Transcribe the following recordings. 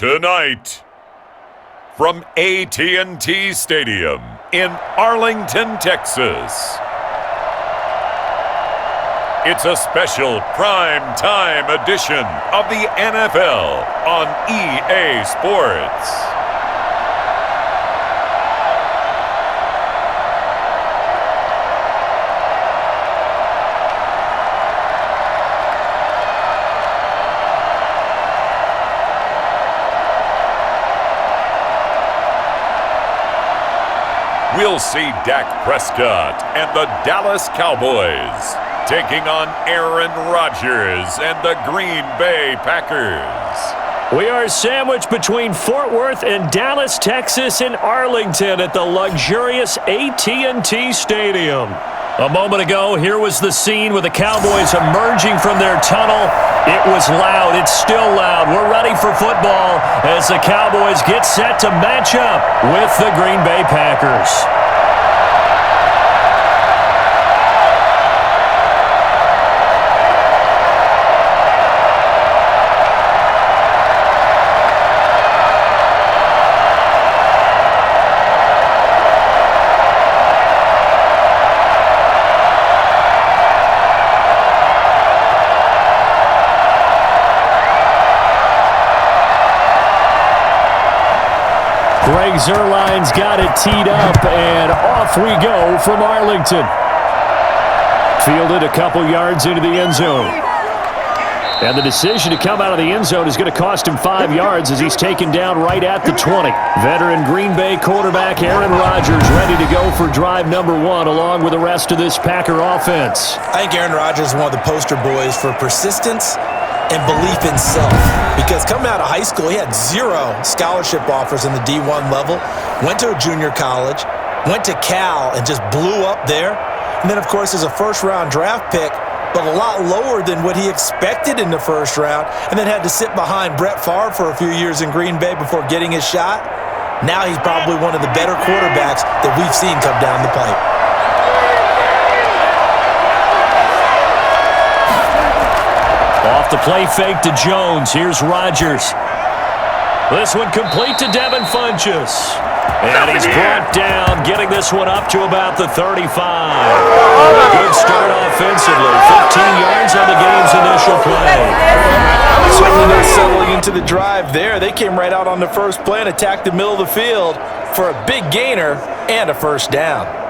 Tonight, from AT&T Stadium in Arlington, Texas, it's a special prime time edition of the NFL on EA Sports. We'll see Dak Prescott and the Dallas Cowboys taking on Aaron Rodgers and the Green Bay Packers. We are sandwiched between Fort Worth and Dallas, Texas, and Arlington at the luxurious AT&T Stadium. A moment ago, here was the scene with the Cowboys emerging from their tunnel. It was loud. It's still loud. We're ready for football as the Cowboys get set to match up with the Green Bay Packers. Greg Zuerlein's got it teed up, and off we go from Arlington. Fielded a couple yards into the end zone. And the decision to come out of the end zone is going to cost him 5 yards as he's taken down right at the 20. Veteran Green Bay quarterback Aaron Rodgers ready to go for drive number 1 along with the rest of this Packer offense. I think Aaron Rodgers is one of the poster boys for persistence and belief in self, because coming out of high school, he had 0 scholarship offers in the D1 level, went to a junior college, went to Cal, and just blew up there. And then, of course, as a first-round draft pick, but a lot lower than what he expected in the first round, and then had to sit behind Brett Favre for a few years in Green Bay before getting his shot. Now he's probably one of the better quarterbacks that we've seen come down the pipe. Off the play fake to Jones. Here's Rodgers. This one complete to Devin Funchess. And he's brought down, getting this one up to about the 35. A good start offensively. 15 yards on the game's initial play. Certainly not settling into the drive there. They came right out on the first play and attacked the middle of the field for a big gainer and a first down.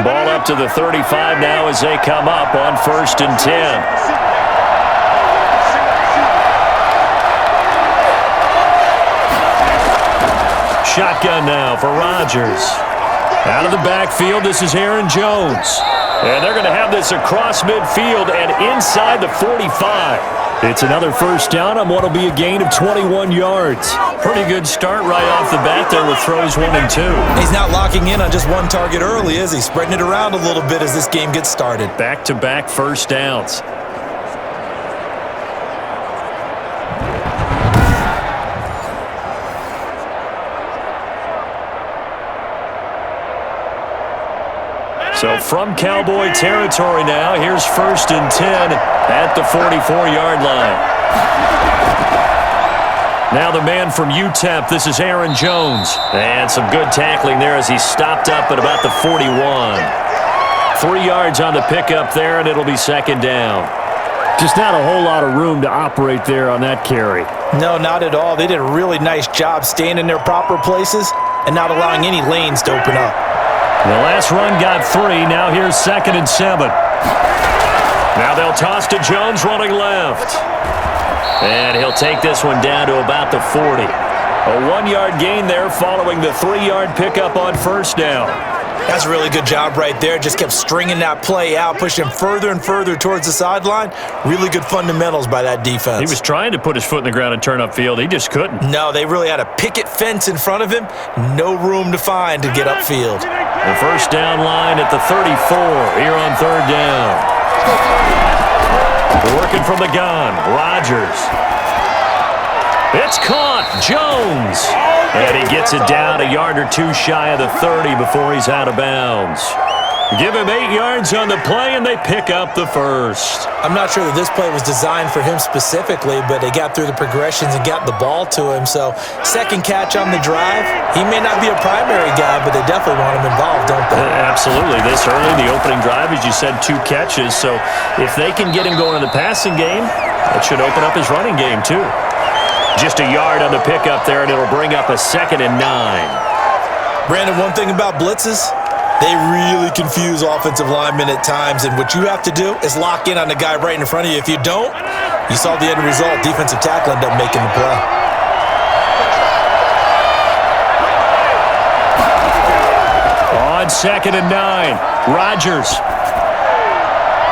Ball up to the 35 now as they come up on 1st and 10. Shotgun now for Rodgers. Out of the backfield, this is Aaron Jones. And they're going to have this across midfield and inside the 45. It's another first down on what will be a gain of 21 yards. Pretty good start right off the bat there with throws 1 and 2. He's not locking in on just one target early, is he? Spreading it around a little bit as this game gets started. Back-to-back first downs. So from Cowboy territory now, here's 1st and 10 at the 44-yard line. Now the man from UTEP, this is Aaron Jones. And some good tackling there as he stopped up at about the 41. 3 yards on the pickup there, and it'll be 2nd down. Just not a whole lot of room to operate there on that carry. No, not at all. They did a really nice job staying in their proper places and not allowing any lanes to open up. The last run got 3. Now here's 2nd and 7. Now they'll toss to Jones running left. And he'll take this one down to about the 40. A 1-yard gain there following the 3-yard pickup on 1st down. That's a really good job right there. Just kept stringing that play out, pushing him further and further towards the sideline. Really good fundamentals by that defense. He was trying to put his foot in the ground and turn upfield. He just couldn't. No, they really had a picket fence in front of him. No room to find to get upfield. The first down line at the 34 here on 3rd down. Working from the gun, Rodgers. It's caught. Jones. And he gets it down a yard or two shy of the 30 before he's out of bounds. Give him 8 yards on the play, and they pick up the first. I'm not sure that this play was designed for him specifically, but they got through the progressions and got the ball to him. So, second catch on the drive. He may not be a primary guy, but they definitely want him involved, don't they? Absolutely. This early, the opening drive, as you said, 2 catches. So, if they can get him going in the passing game, that should open up his running game, too. Just a yard on the pickup there, and it'll bring up a 2nd and 9. Brandon, one thing about blitzes, they really confuse offensive linemen at times, and what you have to do is lock in on the guy right in front of you. If you don't, you saw the end result. Defensive tackle ended up making the play. On 2nd and 9, Rodgers.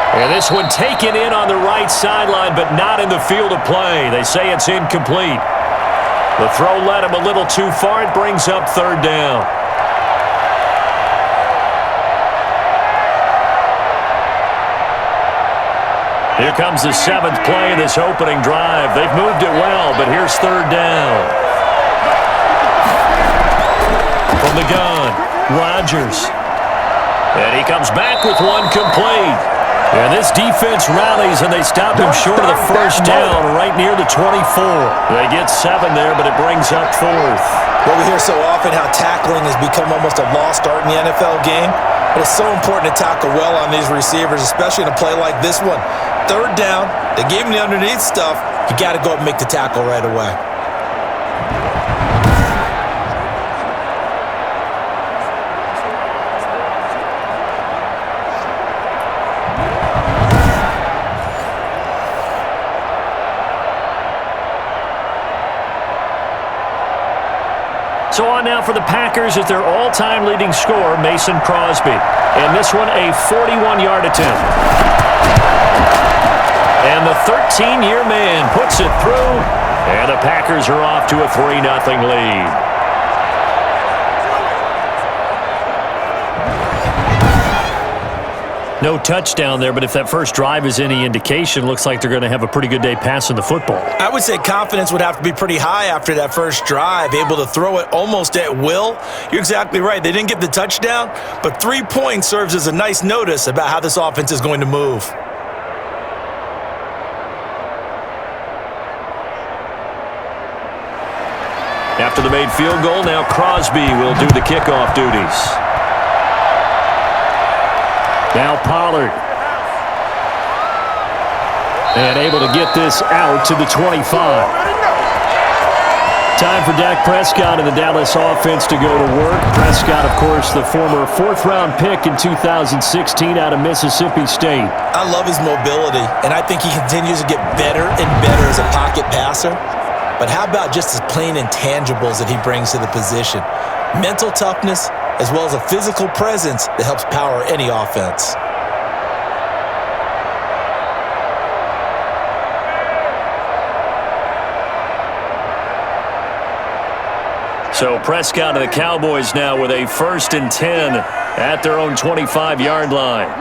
And this one taken in on the right sideline, but not in the field of play. They say it's incomplete. The throw led him a little too far. It brings up 3rd down. Here comes the 7th play of this opening drive. They've moved it well, but here's 3rd down. From the gun, Rodgers. And he comes back with one complete. And this defense rallies, and they stop him short of the first down right near the 24. They get 7 there, but it brings up 4th. Well, we hear so often how tackling has become almost a lost art in the NFL game. But it's so important to tackle well on these receivers, especially in a play like this one. 3rd down, they gave him the underneath stuff. You got to go up and make the tackle right away. So on now for the Packers at their all-time leading scorer, Mason Crosby. And this one, a 41-yard attempt. And the 13-year man puts it through, and the Packers are off to a 3-0 lead. No touchdown there, but if that first drive is any indication, looks like they're going to have a pretty good day passing the football. I would say confidence would have to be pretty high after that first drive, able to throw it almost at will. You're exactly right. They didn't get the touchdown, but 3 points serves as a nice notice about how this offense is going to move. After the made field goal, now Crosby will do the kickoff duties. Now Pollard. And able to get this out to the 25. Time for Dak Prescott and the Dallas offense to go to work. Prescott, of course, the former 4th-round pick in 2016 out of Mississippi State. I love his mobility, and I think he continues to get better and better as a pocket passer. But how about just his plain intangibles that he brings to the position? Mental toughness, as well as a physical presence that helps power any offense. So Prescott and the Cowboys now with a 1st and 10 at their own 25-yard line.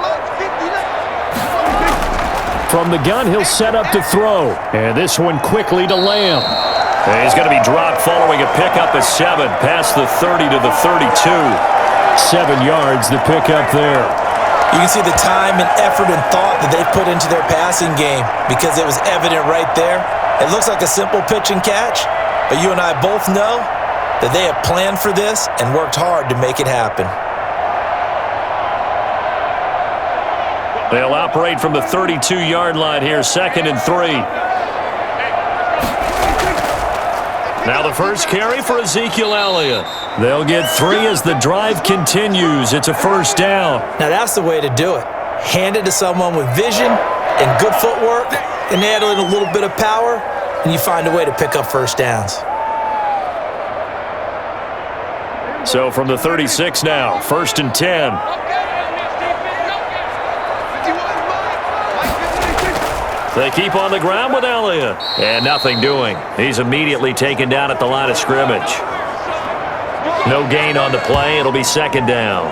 From the gun, he'll set up to throw. And this one quickly to Lamb. And he's going to be dropped following a pickup of 7 past the 30 to the 32. 7 yards, the pickup there. You can see the time and effort and thought that they put into their passing game because it was evident right there. It looks like a simple pitch and catch, but you and I both know that they have planned for this and worked hard to make it happen. They'll operate from the 32-yard line here, 2nd and 3. Now the first carry for Ezekiel Elliott. They'll get 3 as the drive continues. It's a 1st down. Now that's the way to do it. Hand it to someone with vision and good footwork, and add in a little bit of power, and you find a way to pick up 1st downs. So from the 36 now, 1st and 10. They keep on the ground with Elliott. And nothing doing. He's immediately taken down at the line of scrimmage. No gain on the play. It'll be 2nd down.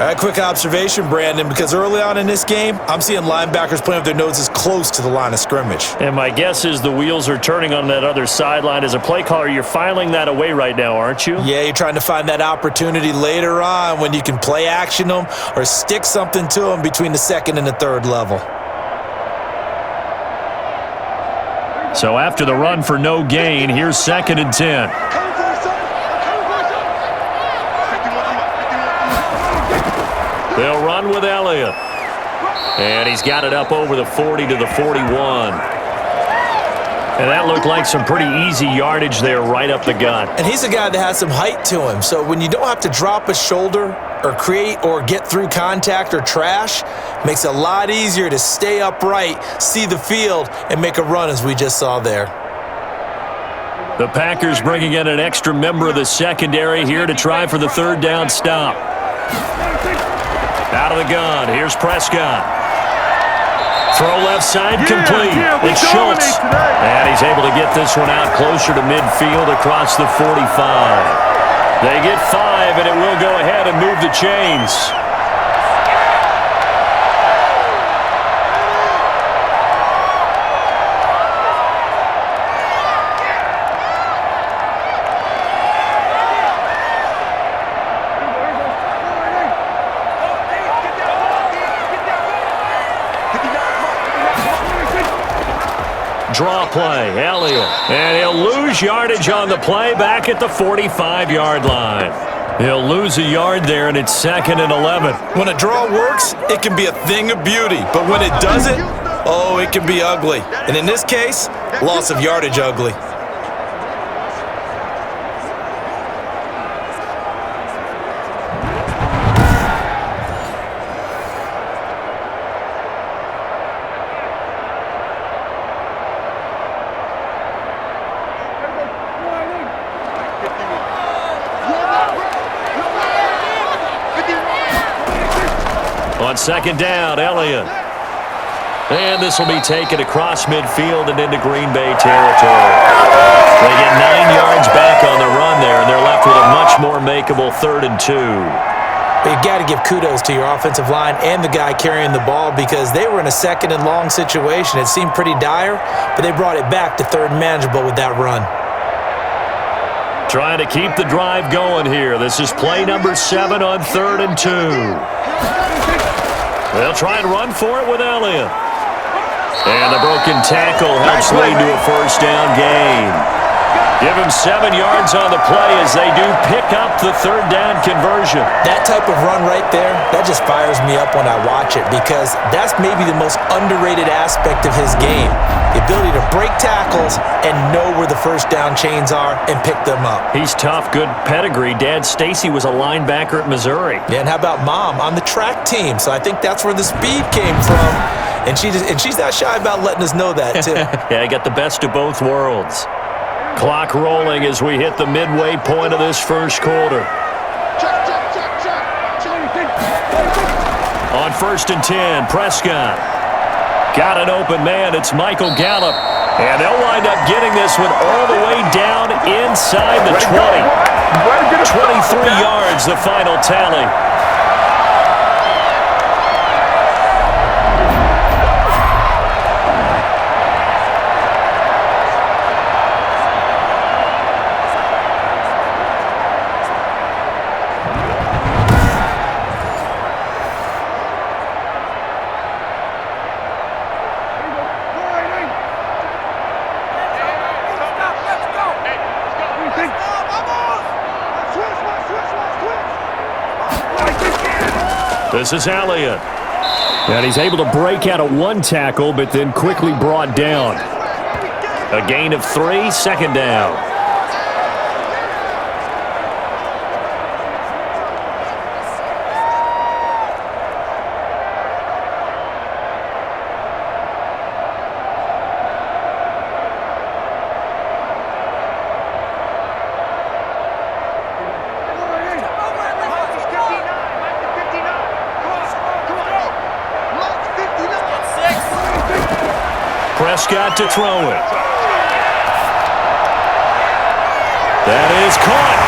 Quick observation, Brandon, because early on in this game, I'm seeing linebackers playing with their noses close to the line of scrimmage. And my guess is the wheels are turning on that other sideline. As a play caller, you're filing that away right now, aren't you? Yeah, you're trying to find that opportunity later on when you can play action them or stick something to them between the second and the third level. So after the run for no gain, here's 2nd and 10. They'll run with Elliott. And he's got it up over the 40 to the 41. And that looked like some pretty easy yardage there right up the gut. And he's a guy that has some height to him. So when you don't have to drop a shoulder or create or get through contact or trash, makes it a lot easier to stay upright, see the field, and make a run as we just saw there. The Packers bringing in an extra member of the secondary here to try for the 3rd down stop. Out of the gun, here's Prescott. Throw left side, complete. It's Schultz. And he's able to get this one out closer to midfield across the 45. They get 5, and it will go ahead and move the chains. Draw play, Elliott. And he'll lose yardage on the play back at the 45-yard line. He'll lose a yard there, and it's 2nd and 11. When a draw works, it can be a thing of beauty. But when it doesn't, oh, it can be ugly. And in this case, loss of yardage ugly. On 2nd down, Elliott. And this will be taken across midfield and into Green Bay territory. They get 9 yards back on the run there, and they're left with a much more makeable 3rd and 2. You got to give kudos to your offensive line and the guy carrying the ball because they were in a 2nd and long situation. It seemed pretty dire, but they brought it back to 3rd and manageable with that run. Trying to keep the drive going here. This is play number 7 on 3rd and 2. They'll try and run for it with Elliott. And the broken tackle helps lead to a 1st down gain. Give him 7 yards on the play as they do pick up the 3rd down conversion. That type of run right there, that just fires me up when I watch it because that's maybe the most underrated aspect of his game. The ability to break tackles and know where the 1st down chains are and pick them up. He's tough, good pedigree. Dad Stacy was a linebacker at Missouri. Yeah, and how about Mom on the track team? So I think that's where the speed came from. And she's not shy about letting us know that, too. Yeah, I got the best of both worlds. Clock rolling as we hit the midway point of this 1st quarter. On 1st and 10, Prescott. Got an open man. It's Michael Gallup. And they'll wind up getting this one all the way down inside the 20. 23 yards, the final tally. This is Elliott. And he's able to break out of 1 tackle, but then quickly brought down. A gain of 3, 2nd down. Prescott to throw it. That is caught.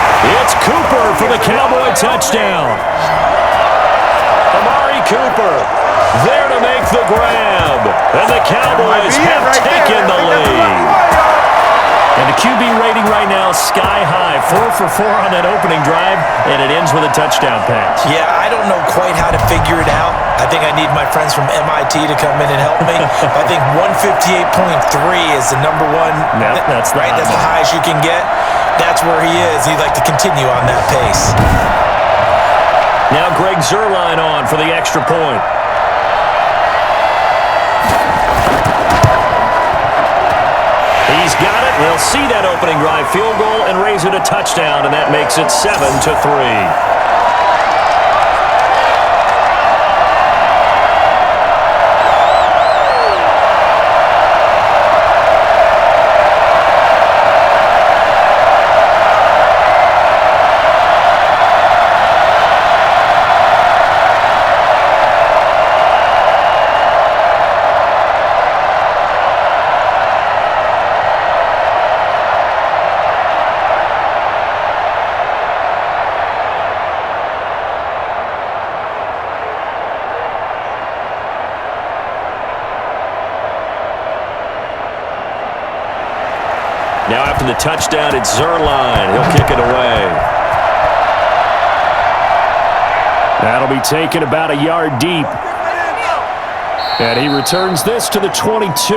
It's Cooper for the Cowboy touchdown. Amari Cooper there to make the grab. And the Cowboys have taken the lead. And the QB rating right now sky high. 4 for 4 on that opening drive, and it ends with a touchdown pass. Yeah, I don't know quite how to figure it out. I think I need my friends from MIT to come in and help me. I think 158.3 is the number one. Yep, that's the right. That's the highest you can get. That's where he is. He'd like to continue on that pace. Now Greg Zuerlein on for the extra point. He's got it. They'll see that opening drive field goal and raise it a touchdown, and that makes it 7-3. Now after the touchdown, it's Zuerlein. He'll kick it away. That'll be taken about a yard deep. And he returns this to the 22.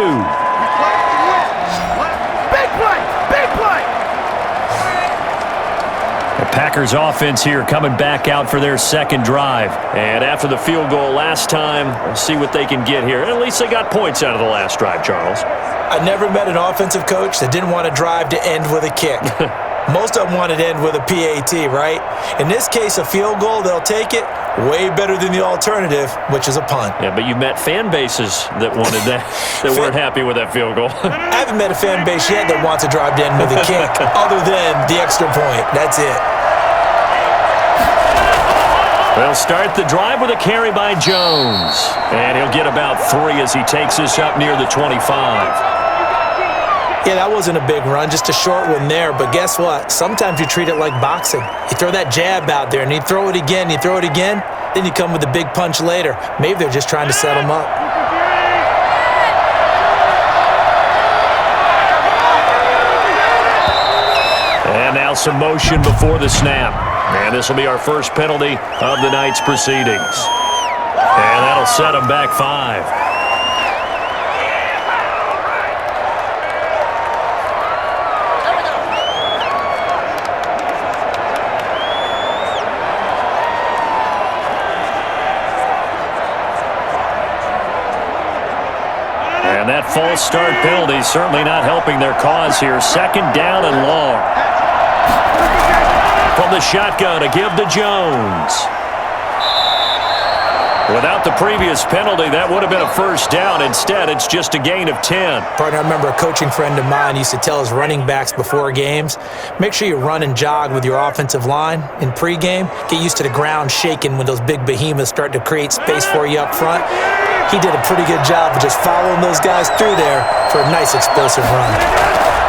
Big play! Big play! The Packers offense here coming back out for their second drive. And after the field goal last time, we'll see what they can get here. At least they got points out of the last drive, Charles. I never met an offensive coach that didn't want to drive to end with a kick. Most of them wanted to end with a PAT, right? In this case, a field goal, they'll take it. Way better than the alternative, which is a punt. Yeah, but you met fan bases that wanted that, that weren't happy with that field goal. I haven't met a fan base yet that wants to drive to end with a kick, other than the extra point. That's it. They'll start the drive with a carry by Jones. And he'll get about 3 as he takes this up near the 25. Yeah, that wasn't a big run, just a short one there. But guess what? Sometimes you treat it like boxing. You throw that jab out there, and you throw it again, you throw it again, then you come with a big punch later. Maybe they're just trying to set him up. And now some motion before the snap. And this will be our first penalty of the night's proceedings. And that'll set them back 5. And that false start penalty certainly not helping their cause here. Second down and long. From the shotgun to give to Jones. Without the previous penalty, that would have been a first down. Instead, it's just a gain of 10. Partner, I remember a coaching friend of mine used to tell his running backs before games, make sure you run and jog with your offensive line in pregame. Get used to the ground shaking when those big behemoths start to create space for you up front. He did a pretty good job of just following those guys through there for a nice explosive run.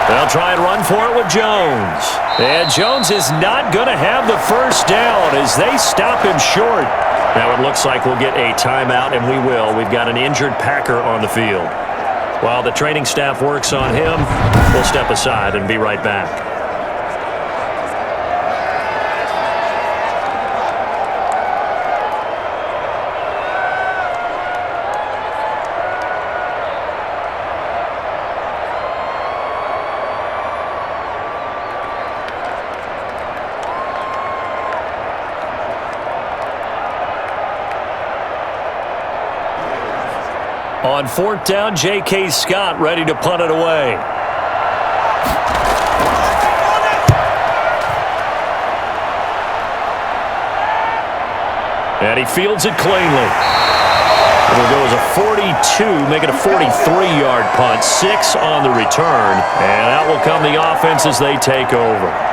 They'll try and run for it with Jones. And Jones is not going to have the first down as they stop him short. Now it looks like we'll get a timeout, and we will. We've got an injured Packer on the field. While the training staff works on him, we'll step aside and be right back. On fourth down, J.K. Scott ready to punt it away. And he fields it cleanly. It'll go as a 42, make it a 43-yard punt. 6 on the return. And out will come the offense as they take over.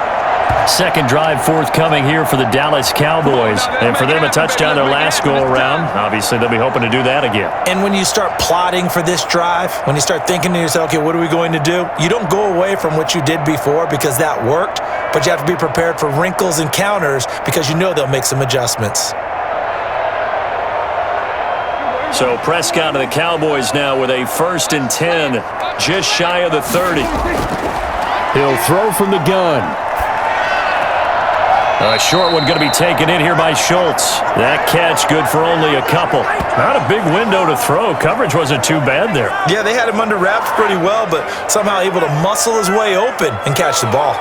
Second drive forthcoming here for the Dallas Cowboys. And for them, a touchdown their last go-around. Obviously, they'll be hoping to do that again. And when you start plotting for this drive, when you start thinking to yourself, okay, what are we going to do? You don't go away from what you did before because that worked, but you have to be prepared for wrinkles and counters because you know they'll make some adjustments. So Prescott of the Cowboys now with a 1st and 10, just shy of the 30. He'll throw from the gun. A short one going to be taken in here by Schultz. That catch good for only a couple. Not a big window to throw. Coverage wasn't too bad there. Yeah, they had him under wraps pretty well, but somehow able to muscle his way open and catch the ball.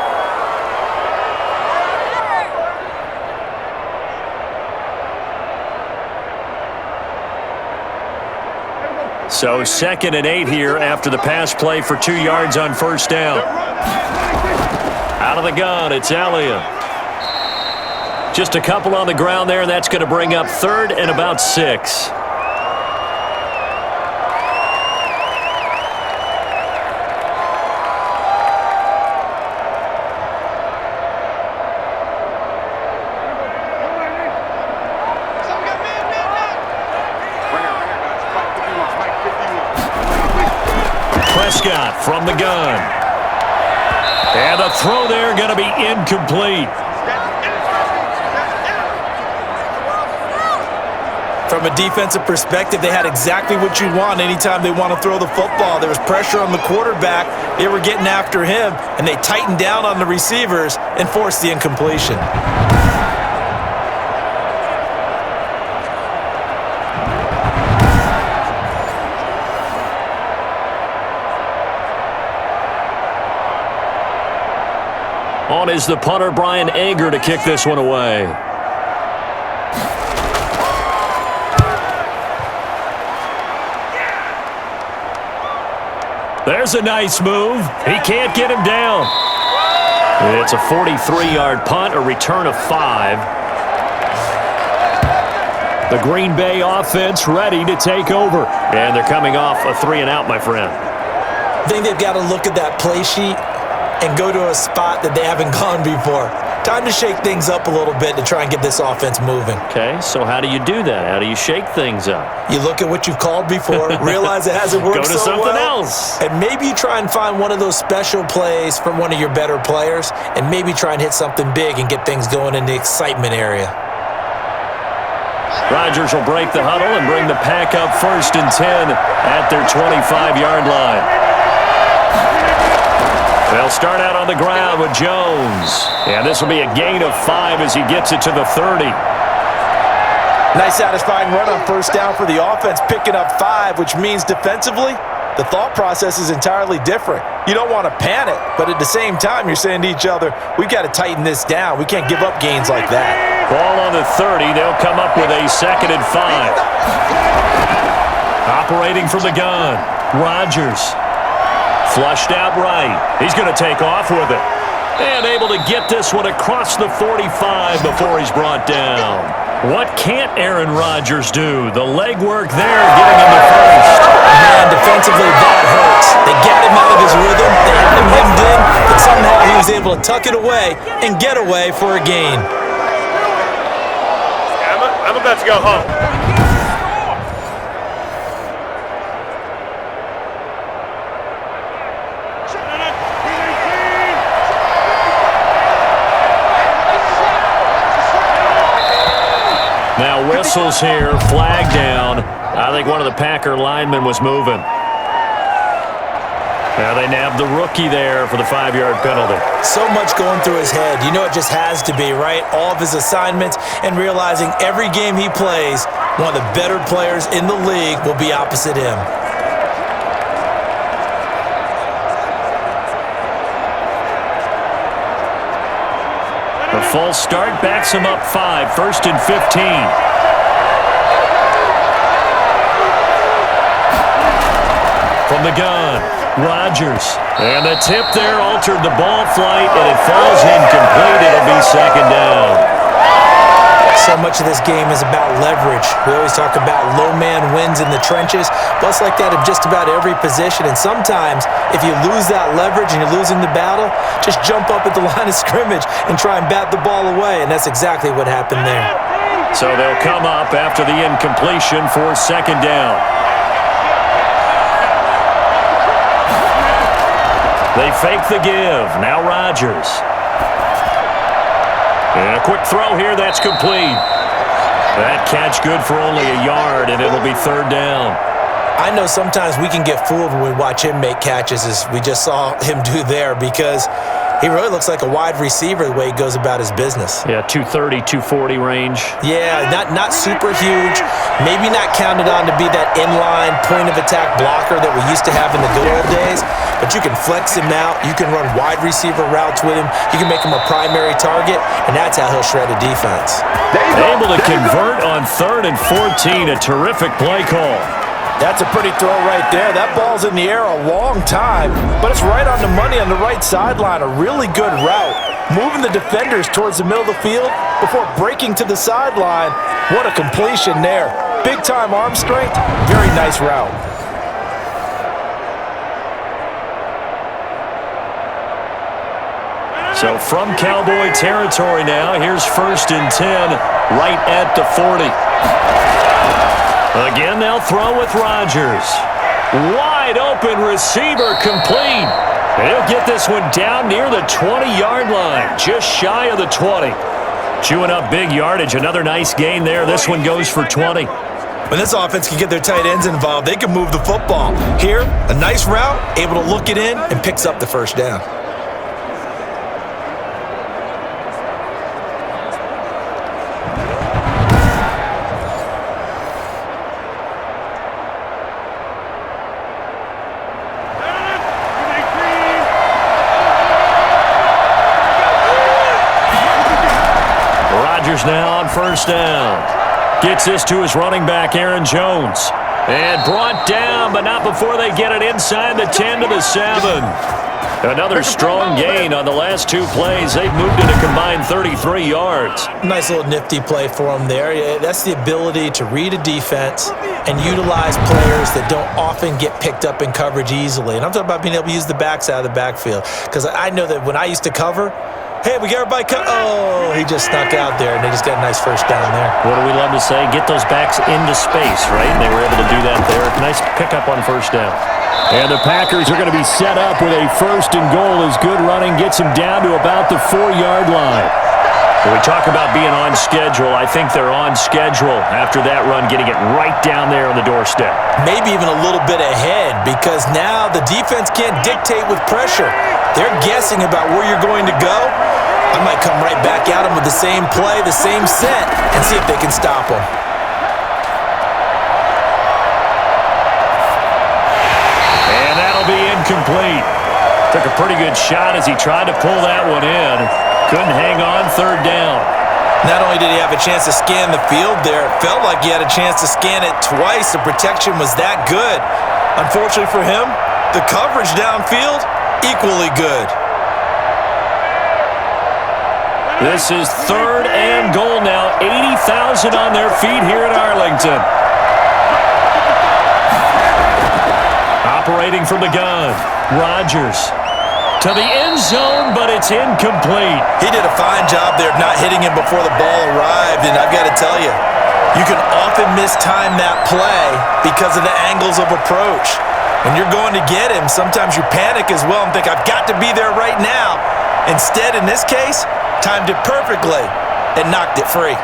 So 2nd and 8 here after the pass play for 2 yards on 1st down. Out of the gun, it's Elliott. Just a couple on the ground there. That's going to bring up 3rd and about 6. Prescott from the gun. And the throw there going to be incomplete. From a defensive perspective, they had exactly what you want anytime they want to throw the football. There was pressure on the quarterback. They were getting after him, and they tightened down on the receivers and forced the incompletion. On is the punter, Brian Anger, to kick this one away. There's a nice move. He can't get him down. It's a 43-yard punt, a return of 5. The Green Bay offense ready to take over. And they're coming off a 3-and-out, my friend. I think they've got to look at that play sheet and go to a spot that they haven't gone before. Time to shake things up a little bit to try and get this offense moving. Okay, so how do you do that? How do you shake things up? You look at what you've called before, realize it hasn't worked so well. Go to something else. And maybe you try and find one of those special plays from one of your better players, and maybe try and hit something big and get things going in the excitement area. Rodgers will break the huddle and bring the pack up 1st and 10 at their 25-yard line. They'll start out on the ground with Jones. And this will be a gain of 5 as he gets it to the 30. Nice satisfying run on 1st down for the offense, picking up 5, which means defensively, the thought process is entirely different. You don't want to panic, but at the same time, you're saying to each other, we've got to tighten this down. We can't give up gains like that. Ball on the 30. They'll come up with a 2nd and 5. Operating from the gun, Rodgers. Flushed out right. He's going to take off with it. And able to get this one across the 45 before he's brought down. What can't Aaron Rodgers do? The legwork there getting him the first. Man, defensively, that hurts. They got him out of his rhythm. They had him hemmed in, but somehow he was able to tuck it away and get away for a gain. I'm about to go home. Now whistles here, flag down. I think one of the Packer linemen was moving. Now they nabbed the rookie there for the 5-yard penalty. So much going through his head. You know it just has to be, right? All of his assignments and realizing every game he plays, one of the better players in the league will be opposite him. The false start backs him up 5, 1st and 15. From the gun, Rodgers. And the tip there altered the ball flight, and it falls incomplete. It'll be 2nd down. So much of this game is about leverage. We always talk about low man wins in the trenches, but it's like that in just about every position. And sometimes, if you lose that leverage and you're losing the battle, just jump up at the line of scrimmage and try and bat the ball away, and that's exactly what happened there. So they'll come up after the incompletion for 2nd down. They fake the give. Now Rodgers. And a quick throw here, that's complete. That catch good for only a yard, and it'll be third down. I know sometimes we can get fooled when we watch him make catches, as we just saw him do there, because he really looks like a wide receiver the way he goes about his business. Yeah, 230, 240 range. Yeah, not super huge. Maybe not counted on to be that inline point-of-attack blocker that we used to have in the good old days, but you can flex him out. You can run wide receiver routes with him. You can make him a primary target, and that's how he'll shred a defense. Able to convert on 3rd and 14. A terrific play call. That's a pretty throw right there. That ball's in the air a long time, but it's right on the money on the right sideline. A really good route. Moving the defenders towards the middle of the field before breaking to the sideline. What a completion there. Big-time arm strength. Very nice route. So from Cowboy territory now, here's 1st and 10 right at the 40. Again, they'll throw with Rodgers. Wide open receiver complete. He'll get this one down near the 20-yard line, just shy of the 20. Chewing up big yardage. Another nice gain there. This one goes for 20. When this offense can get their tight ends involved, they can move the football. Here, a nice route, able to look it in, and picks up the first down. Now on 1st down. Gets this to his running back, Aaron Jones. And brought down, but not before they get it inside the 10 to the 7. Another strong gain on the last 2 plays. They've moved it a combined 33 yards. Nice little nifty play for him there. Yeah, that's the ability to read a defense and utilize players that don't often get picked up in coverage easily. And I'm talking about being able to use the backs out of the backfield. Because I know that when I used to cover, hey, we got everybody cut. Oh, he just snuck out there, and they just got a nice first down there. What do we love to say? Get those backs into space, right? And they were able to do that there. Nice pickup on 1st down. And the Packers are going to be set up with a 1st and goal as good running gets them down to about the 4-yard line. When we talk about being on schedule, I think they're on schedule after that run, getting it right down there on the doorstep. Maybe even a little bit ahead, because now the defense can't dictate with pressure. They're guessing about where you're going to go. I might come right back at them with the same play, the same set, and see if they can stop them. And that'll be incomplete. Took a pretty good shot as he tried to pull that one in. Couldn't hang on 3rd down. Not only did he have a chance to scan the field there, it felt like he had a chance to scan it twice. The protection was that good. Unfortunately for him, the coverage downfield, equally good. This is 3rd and goal now. 80,000 on their feet here at Arlington. Operating from the gun. Rodgers to the end zone, but it's incomplete. He did a fine job there of not hitting him before the ball arrived, and I've got to tell you, you can often mistime that play because of the angles of approach. When you're going to get him, sometimes you panic as well and think, I've got to be there right now. Instead, in this case, timed it perfectly and knocked it free.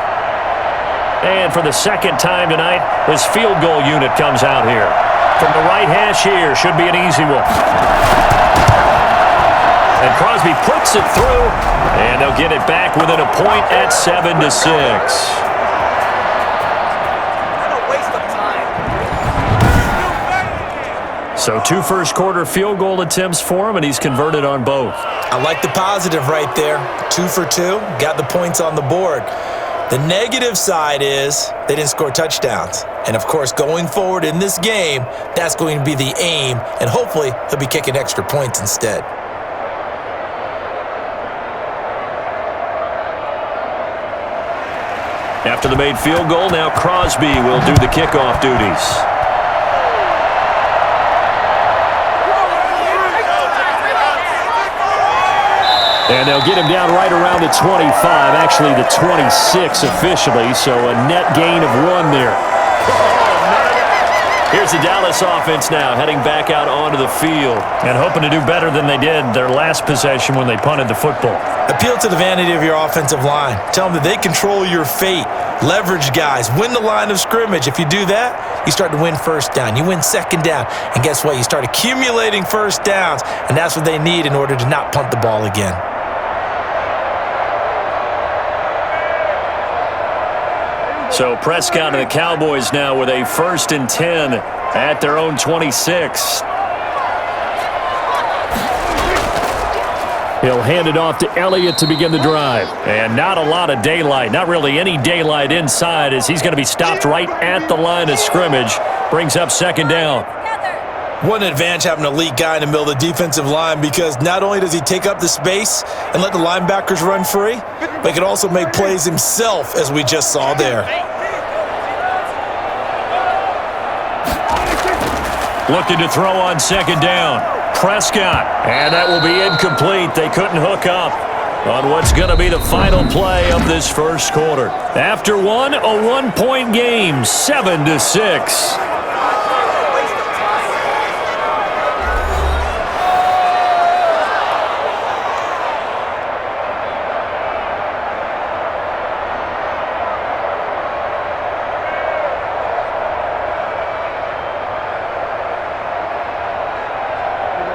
And for the 2nd time tonight, this field goal unit comes out here. From the right hash here, should be an easy one. And Crosby puts it through, and they'll get it back within a point at 7-6. So 2 first-quarter field goal attempts for him, and he's converted on both. I like the positive right there. 2 for 2, got the points on the board. The negative side is they didn't score touchdowns. And, of course, going forward in this game, that's going to be the aim, and hopefully he'll be kicking extra points instead. After the made field goal, now Crosby will do the kickoff duties. And they'll get him down right around the 25, actually the 26 officially, so a net gain of 1 there. Here's the Dallas offense now, heading back out onto the field and hoping to do better than they did their last possession when they punted the football. Appeal to the vanity of your offensive line. Tell them that they control your fate. Leverage guys, win the line of scrimmage. If you do that, you start to win first down. You win second down. And guess what? You start accumulating first downs, and that's what they need in order to not punt the ball again. So Prescott and the Cowboys now with a 1st and 10 at their own 26. He'll hand it off to Elliott to begin the drive. And not a lot of daylight, not really any daylight inside, as he's going to be stopped right at the line of scrimmage. Brings up 2nd down. What an advantage having an elite guy in the middle of the defensive line, because not only does he take up the space and let the linebackers run free, but he can also make plays himself, as we just saw there. Looking to throw on 2nd down. Prescott, and that will be incomplete. They couldn't hook up on what's going to be the final play of this first quarter. After one, a 1-point game, 7-6.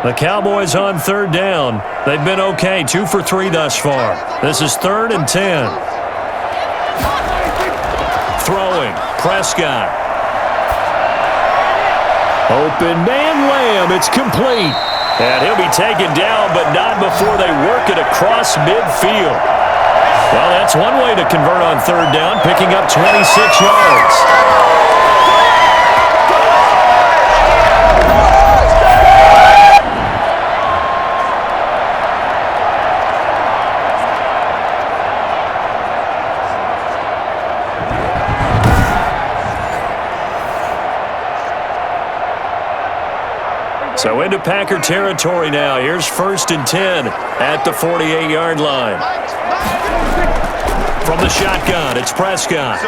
The Cowboys on 3rd down. They've been okay, 2 for 3 thus far. This is 3rd and 10. Throwing, Prescott. Open man, Lamb, it's complete. And he'll be taken down, but not before they work it across midfield. Well, that's one way to convert on 3rd down, picking up 26 yards. So into Packer territory now. Here's 1st and 10 at the 48-yard line. From the shotgun, it's Prescott.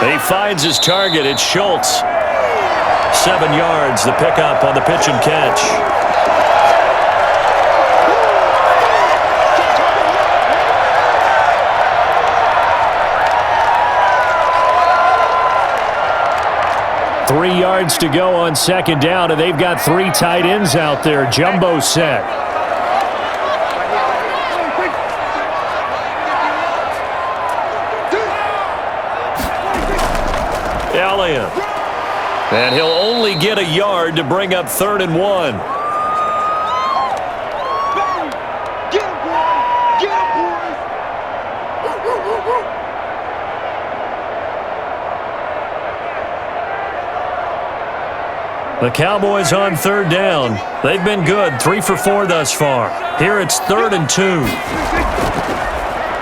He finds his target. It's Schultz. 7 yards, the pickup on the pitch and catch. Three yards to go on 2nd down, and they've got 3 tight ends out there. Jumbo set. Elliott. And he'll only get a yard to bring up 3rd and 1. The Cowboys on 3rd down. They've been good, 3 for 4 thus far. Here it's 3rd and 2.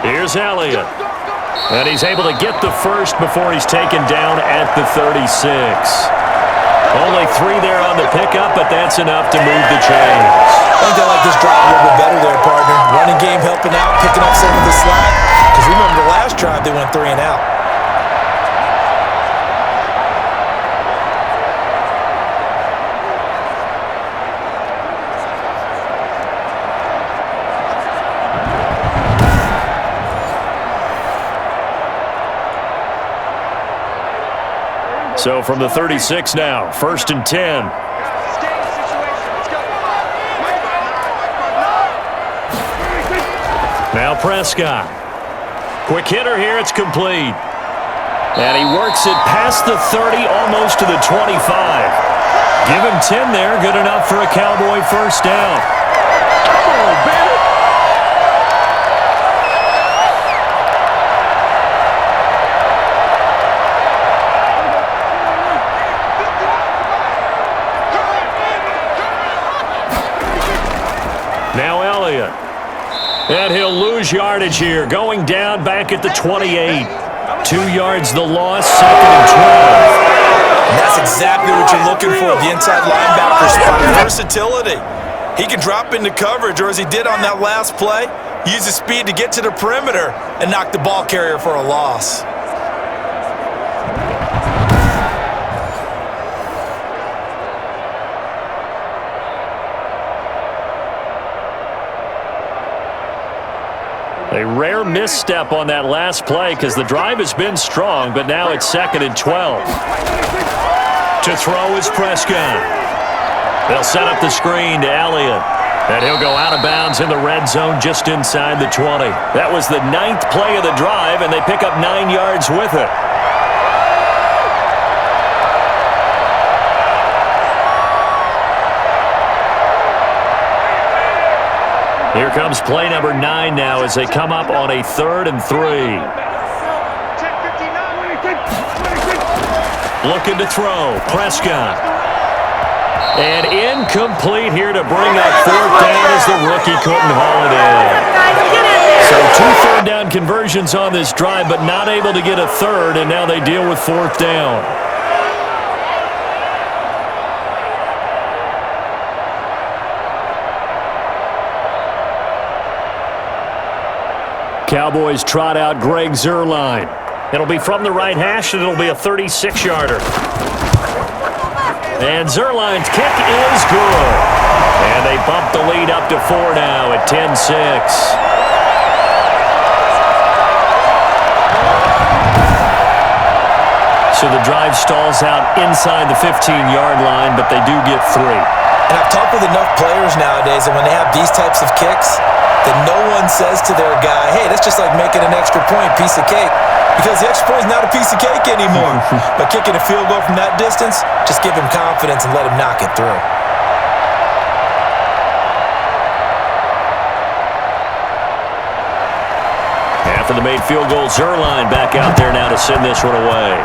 Here's Elliott. And he's able to get the first before he's taken down at the 36. Only 3 there on the pickup, but that's enough to move the chains. I think they like this drive a little bit better there, partner. Running game helping out, picking up some of the slack. Because remember the last drive, they went 3 and out. So from the 36 now, 1st and 10. Now Prescott. Quick hitter here, it's complete. And he works it past the 30, almost to the 25. Give him 10 there, good enough for a Cowboy first down. Come on, baby. Now Elliott. And he'll lose yardage here, going down back at the 28. 2 yards the loss, 2nd and 12. And that's exactly what you're looking for, the inside linebacker spot. Versatility. He can drop into coverage, or as he did on that last play, use his speed to get to the perimeter and knock the ball carrier for a loss. A rare misstep on that last play because the drive has been strong, but now it's 2nd and 12. To throw is Prescott. They'll set up the screen to Elliott. And he'll go out of bounds in the red zone just inside the 20. That was the 9th play of the drive, and they pick up 9 yards with it. Here comes play number 9 now as they come up on a 3rd and 3. Looking to throw. Prescott. And incomplete here to bring up 4th down as the rookie couldn't haul it in. So 2 third down conversions on this drive, but not able to get a 3rd, and now they deal with 4th down. Cowboys trot out Greg Zuerlein. It'll be from the right hash, and it'll be a 36-yarder. And Zuerlein's kick is good. And they bump the lead up to 4 now at 10-6. So the drive stalls out inside the 15-yard line, but they do get 3. And I've talked with enough players nowadays, and when they have these types of kicks, that no one says to their guy, hey, that's just like making an extra point, piece of cake. Because the extra point is not a piece of cake anymore. But kicking a field goal from that distance, just give him confidence and let him knock it through. After the made field goal, Zuerlein back out there now to send this one away.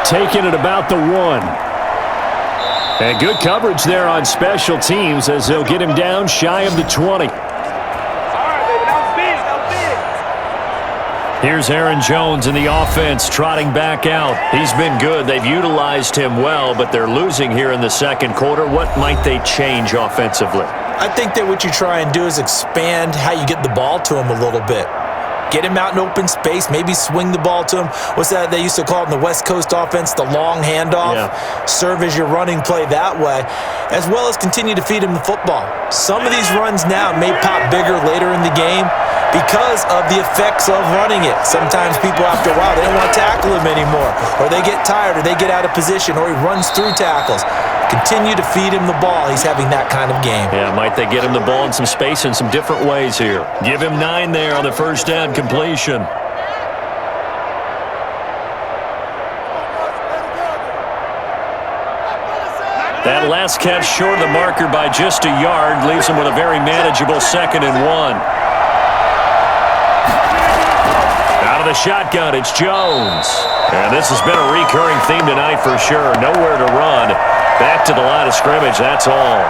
Taking it about the 1. And good coverage there on special teams as they'll get him down shy of the 20. Here's Aaron Jones in the offense trotting back out. He's been good. They've utilized him well, but they're losing here in the 2nd quarter. What might they change offensively? I think that what you try and do is expand how you get the ball to him a little bit. Get him out in open space, maybe swing the ball to him. What's that they used to call it in the West Coast offense, the long handoff? Yeah. Serve as your running play that way, as well as continue to feed him the football. Some of these runs now may pop bigger later in the game because of the effects of running it. Sometimes people, after a while, they don't want to tackle him anymore, or they get tired, or they get out of position, or he runs through tackles. Continue to feed him the ball. He's having that kind of game. Yeah, might they get him the ball in some space in some different ways here. Give him 9 there on the 1st down completion. That last catch short of the marker by just a yard leaves him with a very manageable 2nd and 1. Out of the shotgun, it's Jones. And this has been a recurring theme tonight for sure. Nowhere to run. Back to the line of scrimmage, that's all.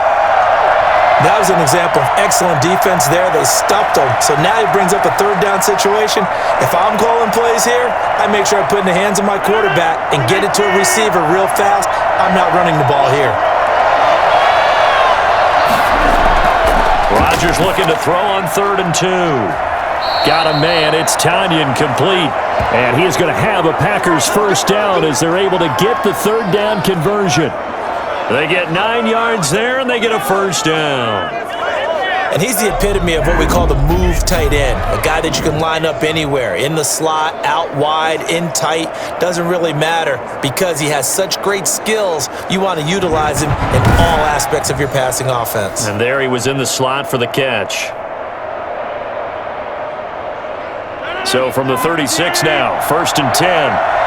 That was an example of excellent defense there. They stuffed him. So now he brings up a 3rd down situation. If I'm calling plays here, I make sure I put it in the hands of my quarterback and get it to a receiver real fast. I'm not running the ball here. Rodgers looking to throw on 3rd and 2. Got a man. It's Tanyan complete. And he is going to have a Packers 1st down as they're able to get the 3rd down conversion. They get 9 yards there, and they get a 1st down. And he's the epitome of what we call the move tight end, a guy that you can line up anywhere, in the slot, out wide, in tight, doesn't really matter because he has such great skills. You want to utilize him in all aspects of your passing offense. And there he was in the slot for the catch. So from the 36 now, 1st and 10.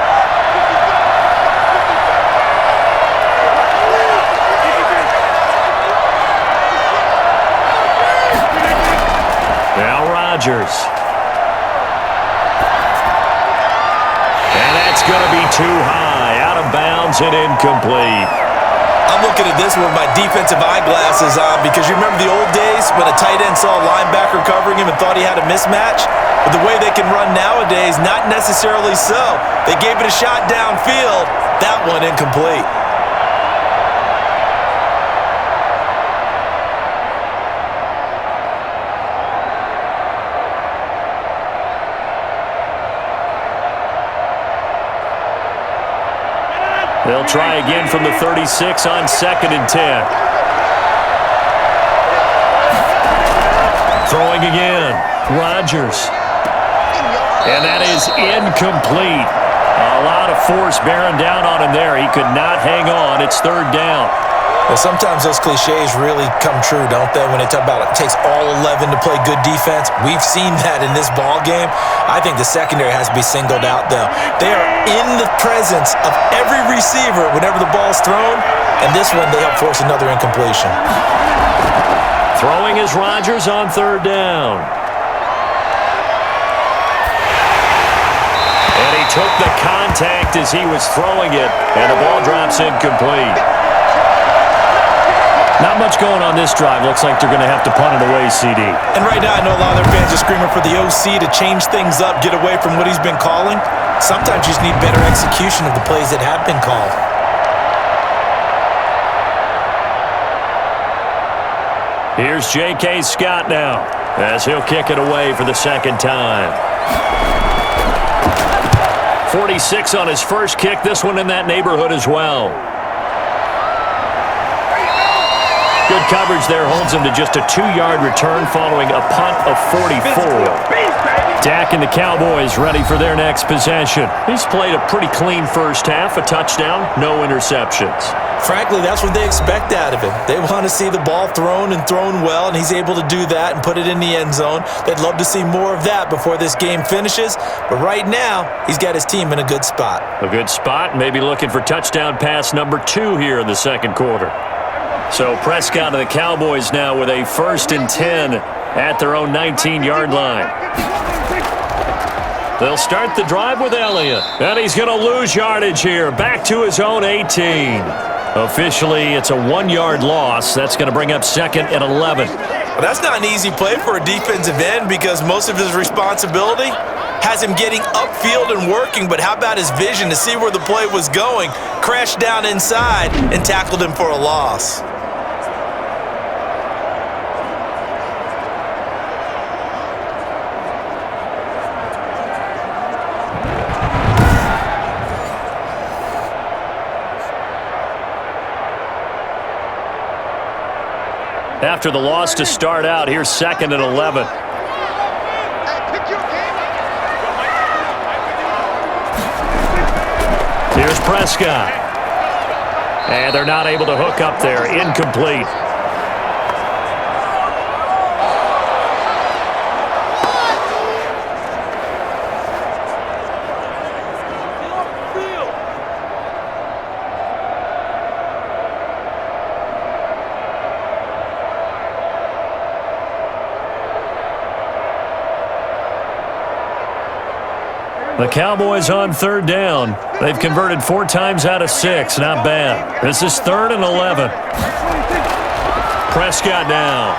Rodgers. And that's going to be too high. Out of bounds and incomplete. I'm looking at this with my defensive eyeglasses on because you remember the old days when a tight end saw a linebacker covering him and thought he had a mismatch? But the way they can run nowadays, not necessarily so. They gave it a shot downfield. That one incomplete. They'll try again from the 36 on 2nd and 10. Throwing again. Rodgers. And that is incomplete. A lot of force bearing down on him there. He could not hang on. It's third down. Well, sometimes those cliches really come true, don't they? When they talk about it takes all 11 to play good defense. We've seen that in this ball game. I think the secondary has to be singled out, though. They are in the presence of every receiver whenever the ball's thrown, and this one they help force another incompletion. Throwing is Rodgers on third down. And he took the contact as he was throwing it, and the ball drops incomplete. Not much going on this drive. Looks like they're going to have to punt it away, CD. And right now, I know a lot of their fans are screaming for the OC to change things up, get away from what he's been calling. Sometimes you just need better execution of the plays that have been called. Here's J.K. Scott now, as he'll kick it away for the second time. 46 on his first kick. This one in that neighborhood as well. Good coverage there holds him to just a 2-yard return following a punt of 44. Dak and the Cowboys ready for their next possession. He's played a pretty clean first half, a touchdown, no interceptions. Frankly, that's what they expect out of him. They want to see the ball thrown and thrown well, and he's able to do that and put it in the end zone. They'd love to see more of that before this game finishes, but right now, he's got his team in a good spot. A good spot, maybe looking for touchdown pass number 2 here in the second quarter. So Prescott and the Cowboys now with a 1st and 10 at their own 19-yard line. They'll start the drive with Elliott, and he's going to lose yardage here. Back to his own 18. Officially, it's a 1-yard loss. That's going to bring up 2nd and 11. Well, that's not an easy play for a defensive end because most of his responsibility has him getting upfield and working, but how about his vision to see where the play was going, crashed down inside, and tackled him for a loss. After the loss to start out, here's 2nd and 11. Here's Prescott. And they're not able to hook up there. Incomplete. The Cowboys on third down. They've converted 4 times out of 6. Not bad. This is 3rd and 11. Prescott now.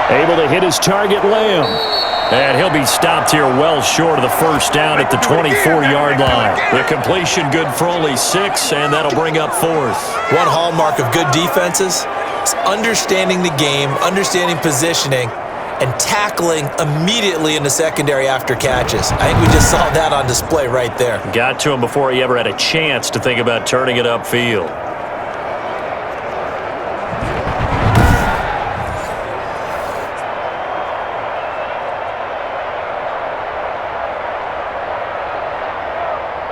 Able to hit his target, Lamb. And he'll be stopped here well short of the first down at the 24-yard line. The completion good for only 6, and that'll bring up 4th. One hallmark of good defenses is understanding the game, understanding positioning, and tackling immediately in the secondary after catches. I think we just saw that on display right there. Got to him before he ever had a chance to think about turning it upfield.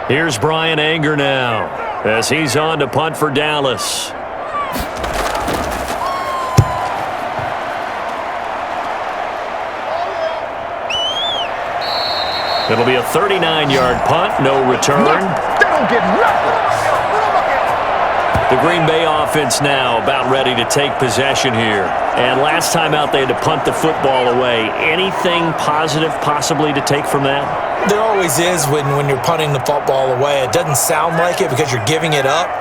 Here's Brian Anger now as he's on to punt for Dallas. It'll be a 39-yard punt, no return. They don't get nothing. The Green Bay offense now about ready to take possession here. And last time out, they had to punt the football away. Anything positive possibly to take from that? There always is when you're punting the football away. It doesn't sound like it because you're giving it up,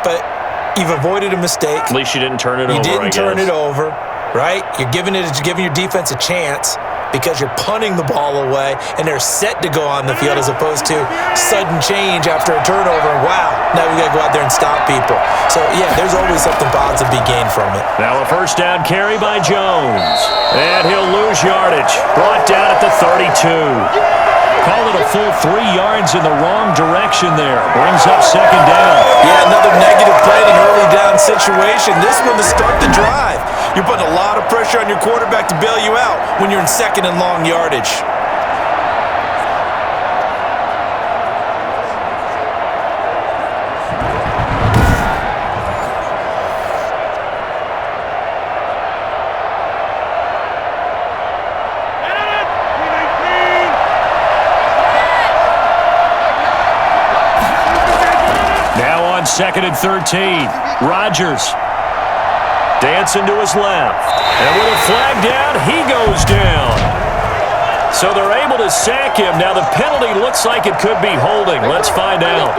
but you've avoided a mistake. At least you didn't turn it over, You didn't turn it over, right? You're giving your defense a chance because you're punting the ball away and they're set to go on the field as opposed to sudden change after a turnover. Wow, now we got to go out there and stop people. So, yeah, there's always something positive to be gained from it. Now a first down carry by Jones. And he'll lose yardage. Brought down at the 32. Call it a full 3 yards in the wrong direction there. Brings up second down. Yeah, another negative play in an early down situation. This one to start the drive. You're putting a lot of pressure on your quarterback to bail you out when you're in second and long yardage. Second and 13. Rodgers dancing to his left. And with a flag down, he goes down. So they're able to sack him. Now the penalty looks like it could be holding. Let's find out.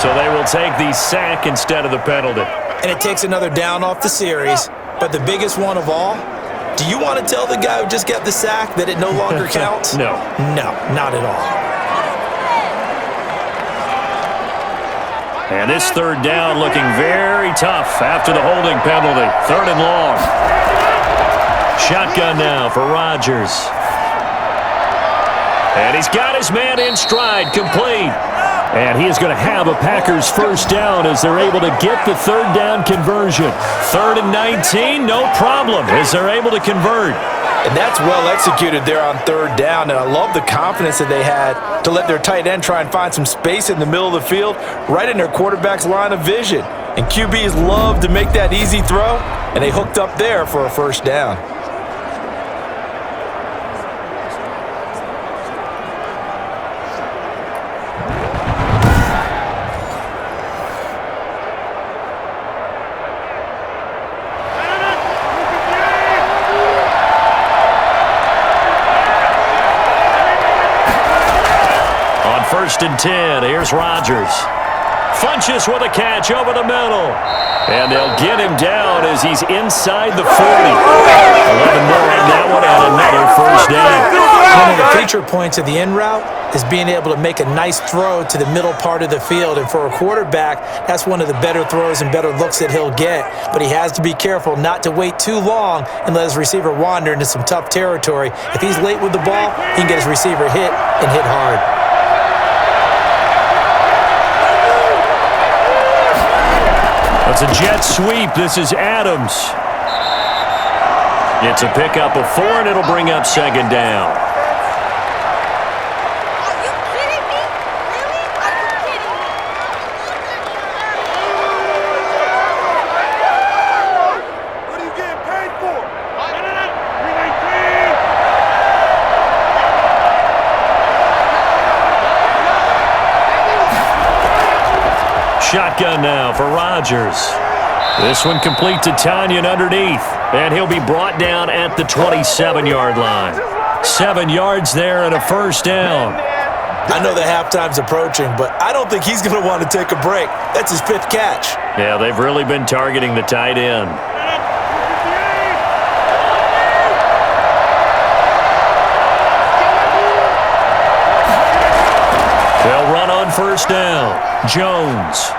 So they will take the sack instead of the penalty. And it takes another down off the series. But the biggest one of all, do you want to tell the guy who just got the sack that it no longer counts? No. No, not at all. And this third down looking very tough after the holding penalty. Third and long. Shotgun now for Rodgers. And he's got his man in stride, complete. And he is going to have a Packers first down as they're able to get the third down conversion. 3rd and 19, no problem as they're able to convert. And that's well executed there on third down. And I love the confidence that they had to let their tight end try and find some space in the middle of the field, right in their quarterback's line of vision. And QBs love to make that easy throw, and they hooked up there for a first down. First and 10. Here's Rodgers. Funches with a catch over the middle. And they'll get him down as he's inside the 40. 11 more on that one and another first down. One of the feature points of the in route is being able to make a nice throw to the middle part of the field. And for a quarterback, that's one of the better throws and better looks that he'll get. But he has to be careful not to wait too long and let his receiver wander into some tough territory. If he's late with the ball, he can get his receiver hit and hit hard. It's a jet sweep. This is Adams. It's a pickup of 4, and it'll bring up second down. Are you kidding me? Really? Are you kidding me? What are you getting paid for? Shotgun now for Rodgers. This one complete to Tanyan underneath. And he'll be brought down at the 27-yard line. 7 yards there and a first down. I know the halftime's approaching, but I don't think he's going to want to take a break. That's his 5th catch. Yeah, they've really been targeting the tight end. They'll run on first down. Jones.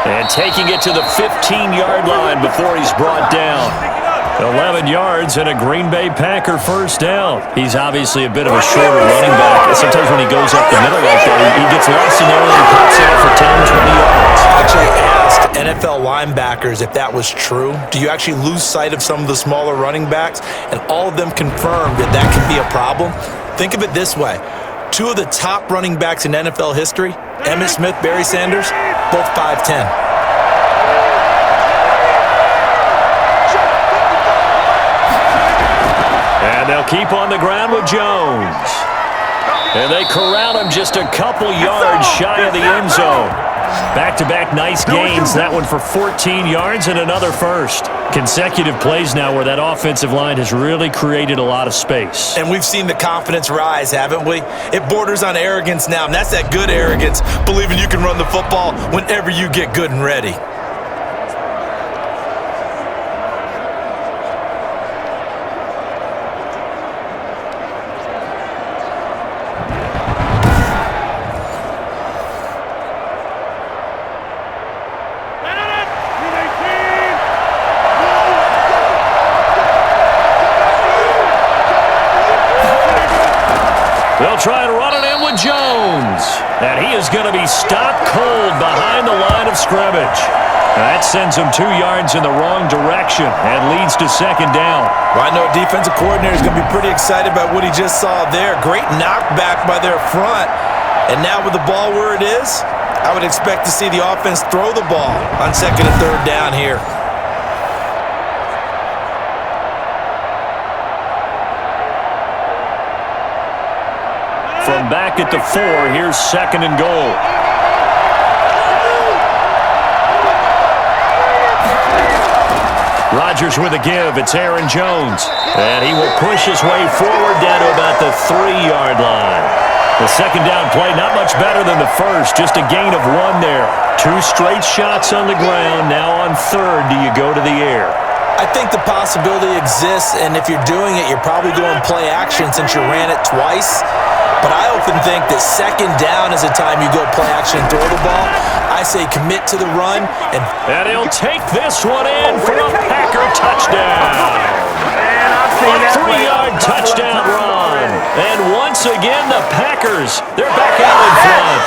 And taking it to the 15-yard line before he's brought down. 11 yards and a Green Bay Packer first down. He's obviously a bit of a shorter running back. Sometimes when he goes up the middle like that, he gets lost in there and he pops out for 10, 20 yards. I actually asked NFL linebackers if that was true. Do you actually lose sight of some of the smaller running backs? And all of them confirmed that that can be a problem. Think of it this way. 2 of the top running backs in NFL history, Emmitt Smith, Barry Sanders, both 5'10". And they'll keep on the ground with Jones. And they corral him just a couple yards shy of the end zone. Back-to-back nice gains. That one for 14 yards and another first. Consecutive plays now where that offensive line has really created a lot of space. And we've seen the confidence rise, haven't we? It borders on arrogance now, and that's that good arrogance, believing you can run the football whenever you get good and ready. They'll try and run it in with Jones. And he is going to be stopped cold behind the line of scrimmage. That sends him 2 yards in the wrong direction and leads to second down. Well, I know a defensive coordinator is going to be pretty excited about what he just saw there. Great knockback by their front. And now with the ball where it is, I would expect to see the offense throw the ball on second and third down here. From back at the 4, here's second and goal. Rodgers with a give. It's Aaron Jones. And he will push his way forward down to about the 3-yard line. The second down play, not much better than the first. Just a gain of 1 there. 2 straight shots on the ground. Now on third, do you go to the air? I think the possibility exists, and if you're doing it, you're probably going play action since you ran it twice. But I often think that second down is the time you go play action and throw the ball. I say commit to the run. And he'll take this one in for a Packer touchdown. A 3-yard touchdown run. And once again, the Packers, they're back out in front.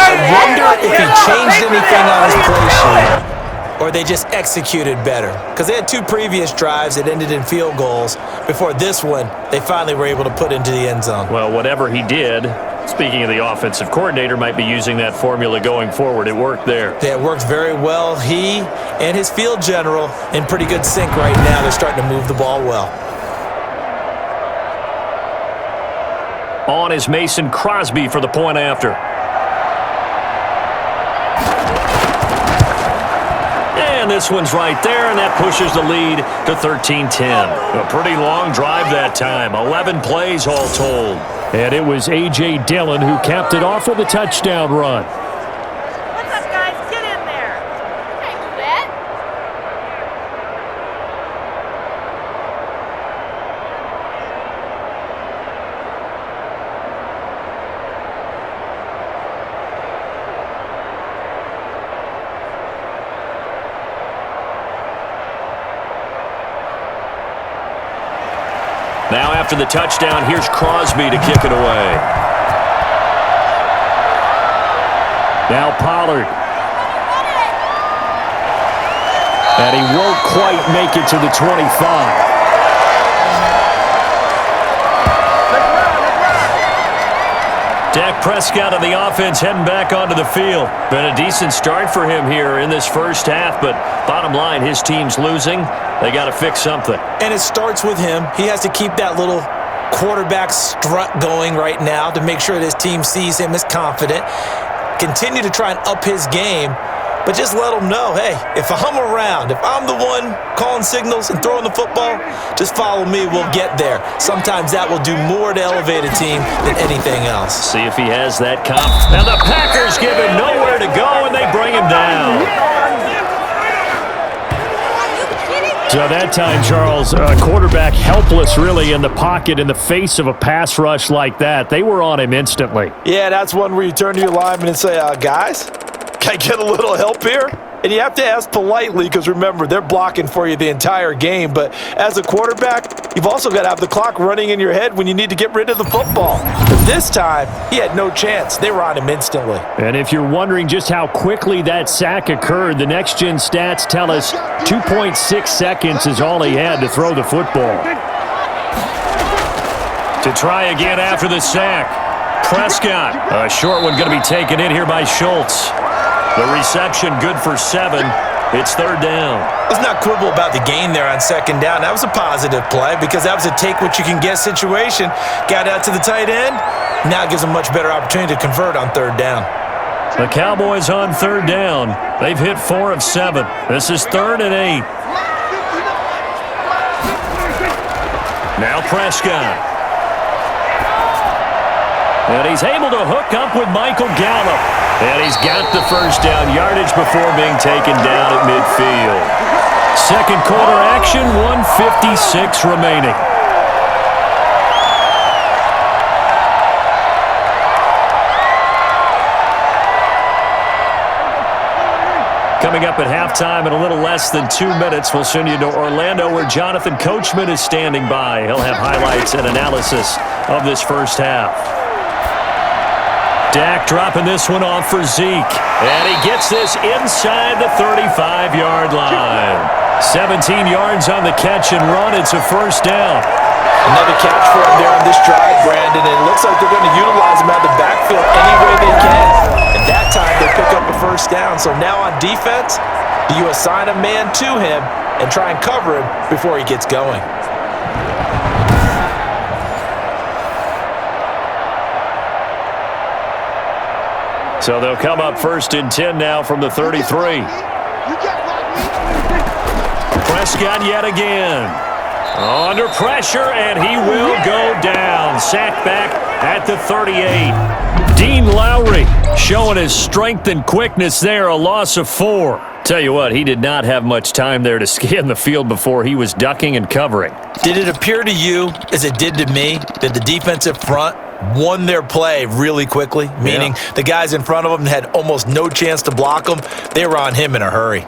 I wonder if he changed anything on his play sheet, or they just executed better. Because they had 2 previous drives that ended in field goals. Before this one, they finally were able to put into the end zone. Well, whatever he did, speaking of the offensive coordinator, might be using that formula going forward. It worked there. Yeah, it worked very well. He and his field general in pretty good sync right now. They're starting to move the ball well. On is Mason Crosby for the point after. And this one's right there, and that pushes the lead to 13-10. A pretty long drive that time, 11 plays all told. And it was A.J. Dillon who capped it off with a touchdown run. What's up, guys? Get in there. Okay, you bet. Now after the touchdown, here's Crosby to kick it away. Now Pollard. And he won't quite make it to the 25. Dak Prescott of the offense heading back onto the field. Been a decent start for him here in this first half, but bottom line, his team's losing. They got to fix something. And it starts with him. He has to keep that little quarterback strut going right now to make sure that his team sees him as confident. Continue to try and up his game, but just let him know, hey, if I'm around, if I'm the one calling signals and throwing the football, just follow me, we'll get there. Sometimes that will do more to elevate a team than anything else. See if he has that confidence. And the Packers give him nowhere to go, and they bring him down. So that time, Charles, quarterback helpless really in the pocket in the face of a pass rush like that. They were on him instantly. Yeah, that's one where you turn to your lineman and say, guys, can I get a little help here? And you have to ask politely because, remember, they're blocking for you the entire game. But as a quarterback, you've also got to have the clock running in your head when you need to get rid of the football. But this time, he had no chance. They were on him instantly. And if you're wondering just how quickly that sack occurred, the next-gen stats tell us 2.6 seconds is all he had to throw the football. To try again after the sack. Prescott. A short one going to be taken in here by Schultz. The reception good for 7. It's third down. Let's not quibble about the gain there on second down. That was a positive play because that was a take-what-you-can-get situation. Got out to the tight end. Now it gives them much better opportunity to convert on third down. The Cowboys on third down. They've hit 4 of 7. This is 3rd and 8. Now Prescott. And he's able to hook up with Michael Gallup. And he's got the first down yardage before being taken down at midfield. Second quarter action, 1:56 remaining. Coming up at halftime in a little less than 2 minutes, we'll send you to Orlando where Jonathan Coachman is standing by. He'll have highlights and analysis of this first half. Dak dropping this one off for Zeke. And he gets this inside the 35-yard line. 17 yards on the catch and run. It's a first down. Another catch for him there on this drive, Brandon, and it looks like they're going to utilize him out of the backfield any way they can. And that time they pick up a first down. So now on defense, do you assign a man to him and try and cover him before he gets going? So they'll come up 1st and 10 now from the 33. Prescott yet again. Under pressure, and he will go down. Sacked back at the 38. Dean Lowry showing his strength and quickness there, a loss of 4. Tell you what, he did not have much time there to scan the field before he was ducking and covering. Did it appear to you, as it did to me, that the defensive front won their play really quickly? Meaning the guys in front of them had almost no chance to block them. They were on him in a hurry.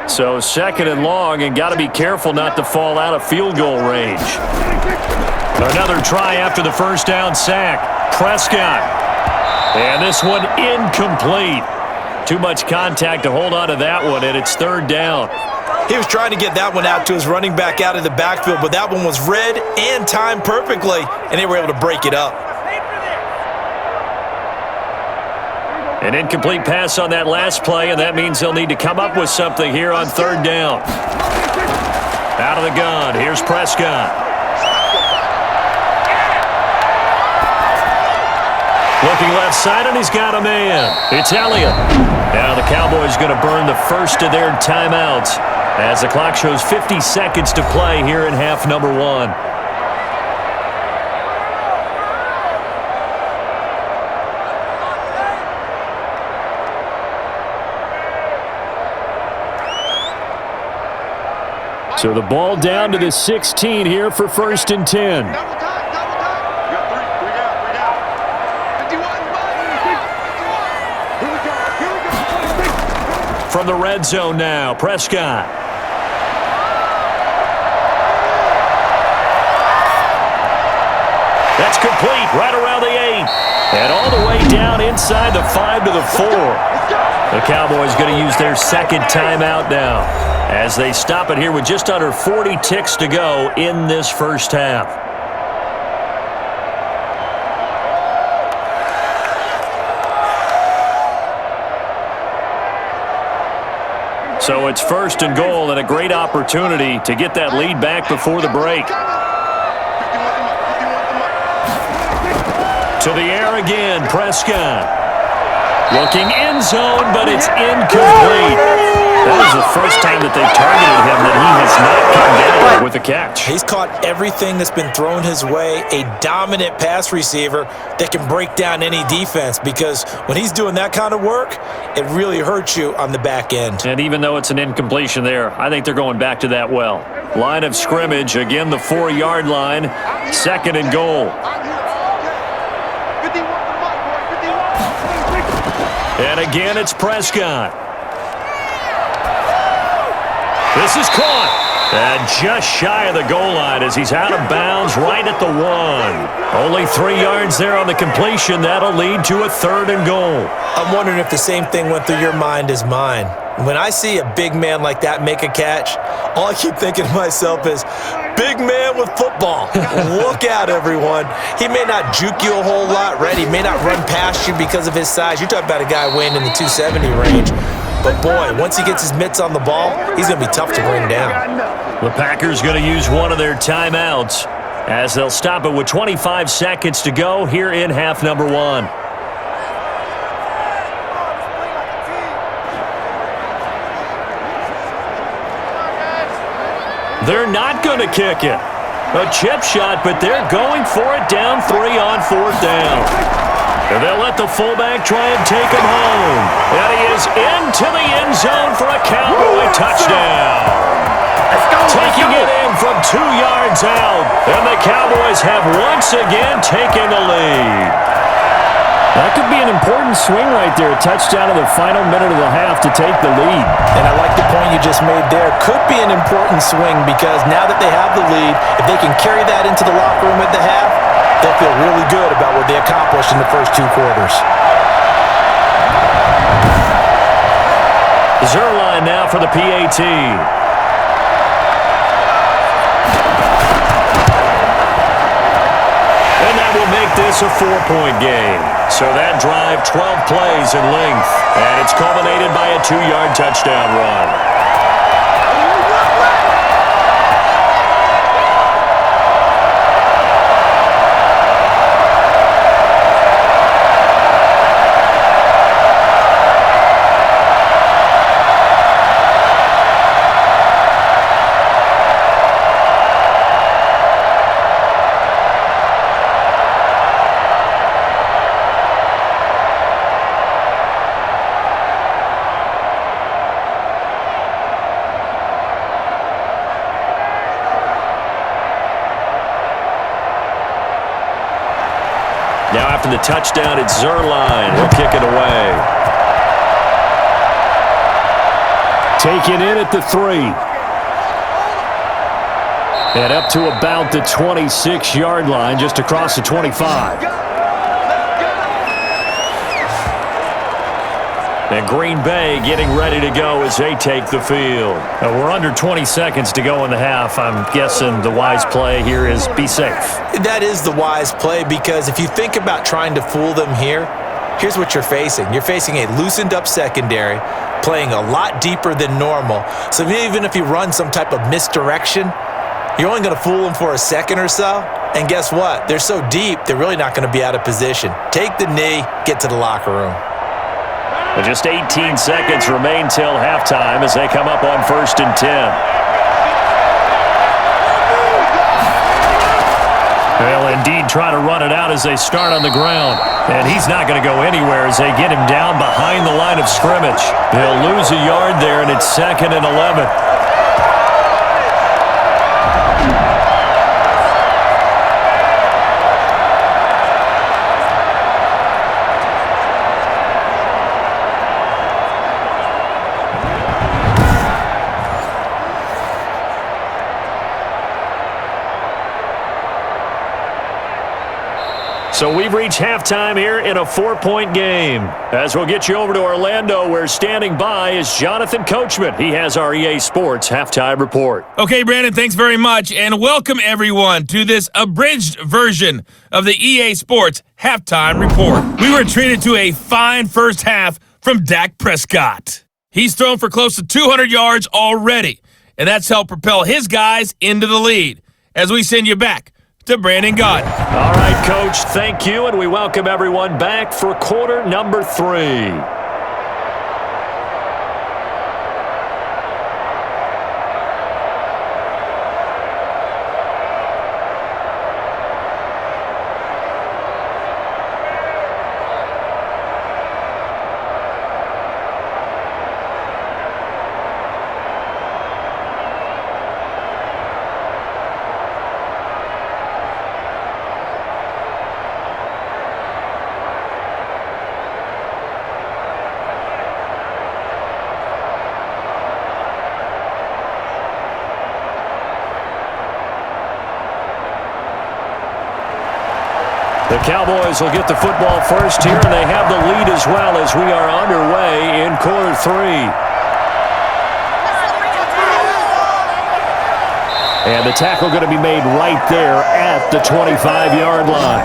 So 2nd and long, and got to be careful not to fall out of field goal range. Another try after the first down sack. Prescott. And this one incomplete. Too much contact to hold on to that one, and it's 3rd down. He was trying to get that one out to his running back out of the backfield, but that one was read and timed perfectly, and they were able to break it up. An incomplete pass on that last play, and that means they'll need to come up with something here on 3rd down. Out of the gun, here's Prescott. Looking left side, and he's got a man. It's Elliott. Now the Cowboys going to burn the first of their timeouts as the clock shows 50 seconds to play here in half number 1. So the ball down to the 16 here for 1st and 10. From the red zone now, Prescott. That's complete, right around the 8. And all the way down inside the 5 to the 4. The Cowboys going to use their 2nd timeout now as they stop it here with just under 40 ticks to go in this first half. So it's 1st and goal, and a great opportunity to get that lead back before the break. To the air again, Prescott. Looking end zone, but it's incomplete. That was the first time that they've targeted him that he has not come down with a catch. He's caught everything that's been thrown his way. A dominant pass receiver that can break down any defense, because when he's doing that kind of work, it really hurts you on the back end. And even though it's an incompletion there, I think they're going back to that well. Line of scrimmage, again the 4-yard line, 2nd and goal. And again, it's Prescott. This is caught. And just shy of the goal line as he's out of bounds right at the 1. Only 3 yards there on the completion. That'll lead to a 3rd and goal. I'm wondering if the same thing went through your mind as mine. When I see a big man like that make a catch, all I keep thinking to myself is, big man with football. Look out, everyone. He may not juke you a whole lot, right? He may not run past you because of his size. You're talking about a guy weighing in the 270 range. But, boy, once he gets his mitts on the ball, he's going to be tough to bring down. The Packers going to use one of their timeouts as they'll stop it with 25 seconds to go here in half number 1. They're not going to kick it. A chip shot, but they're going for it down 3 on 4th down. And they'll let the fullback try and take him home. And he is into the end zone for a Cowboy touchdown. Taking it in from 2 yards out. And the Cowboys have once again taken the lead. That could be an important swing right there. A touchdown in the final minute of the half to take the lead. And I like the point you just made there. Could be an important swing because now that they have the lead, if they can carry that into the locker room at the half, they'll feel really good about what they accomplished in the first 2 quarters. Zerline now for the PAT. And that will make this a 4-point game. So that drive, 12 plays in length. And it's culminated by a 2-yard touchdown run. Now after the touchdown, it's Zerline. He'll kick it away. Taken in at the 3. And up to about the 26-yard line, just across the 25. And Green Bay getting ready to go as they take the field. We're under 20 seconds to go in the half. I'm guessing the wise play here is be safe. That is the wise play because if you think about trying to fool them here, here's what you're facing. You're facing a loosened up secondary, playing a lot deeper than normal. So even if you run some type of misdirection, you're only going to fool them for a second or so. And guess what? They're so deep, they're really not going to be out of position. Take the knee, get to the locker room. But just 18 seconds remain till halftime as they come up on 1st and 10. They'll indeed try to run it out as they start on the ground. And he's not going to go anywhere as they get him down behind the line of scrimmage. They'll lose a yard there, and it's 2nd and 11. So we've reached halftime here in a 4-point game. As we'll get you over to Orlando, where standing by is Jonathan Coachman. He has our EA Sports halftime report. Okay, Brandon, thanks very much, and welcome everyone to this abridged version of the EA Sports halftime report. We were treated to a fine first half from Dak Prescott. He's thrown for close to 200 yards already, and that's helped propel his guys into the lead. As we send you back to Brandon Gott. All right, Coach, thank you, and we welcome everyone back for quarter number 3. The Cowboys will get the football first here, and they have the lead as well as we are underway in quarter 3. And the tackle going to be made right there at the 25-yard line.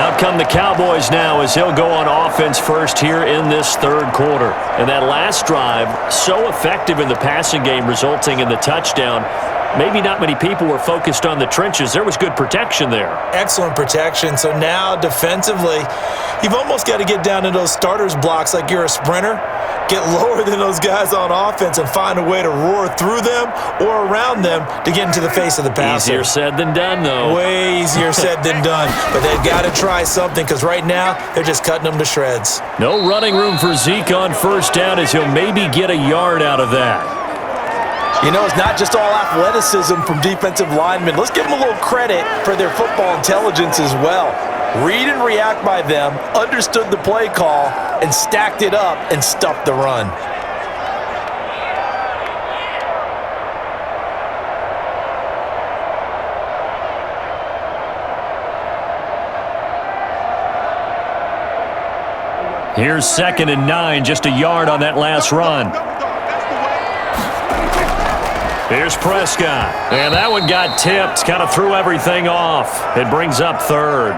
Out come the Cowboys now as they'll go on offense first here in this 3rd quarter. And that last drive, so effective in the passing game, resulting in the touchdown. Maybe not many people were focused on the trenches. There was good protection there. Excellent protection. So now defensively, you've almost got to get down to those starters blocks like you're a sprinter. Get lower than those guys on offense and find a way to roar through them or around them to get into the face of the passer. Easier said than done, though. Way easier said than done. But they've got to try something because right now they're just cutting them to shreds. No running room for Zeke on first down as he'll maybe get a yard out of that. You know, it's not just all athleticism from defensive linemen. Let's give them a little credit for their football intelligence as well. Read and react by them, understood the play call, and stacked it up and stuffed the run. Here's 2nd and 9, just a yard on that last run. Here's Prescott. And that one got tipped, kind of threw everything off. It brings up 3rd.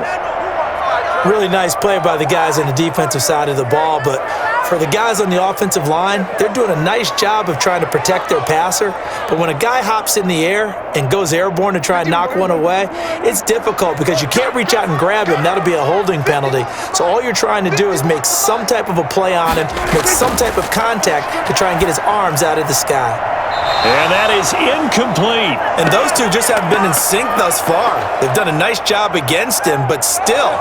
Really nice play by the guys on the defensive side of the ball, but for the guys on the offensive line, they're doing a nice job of trying to protect their passer. But when a guy hops in the air and goes airborne to try and knock one away, it's difficult because you can't reach out and grab him. That'll be a holding penalty. So all you're trying to do is make some type of a play on him, make some type of contact to try and get his arms out of the sky. And that is incomplete. And those two just haven't been in sync thus far. They've done a nice job against him, but still,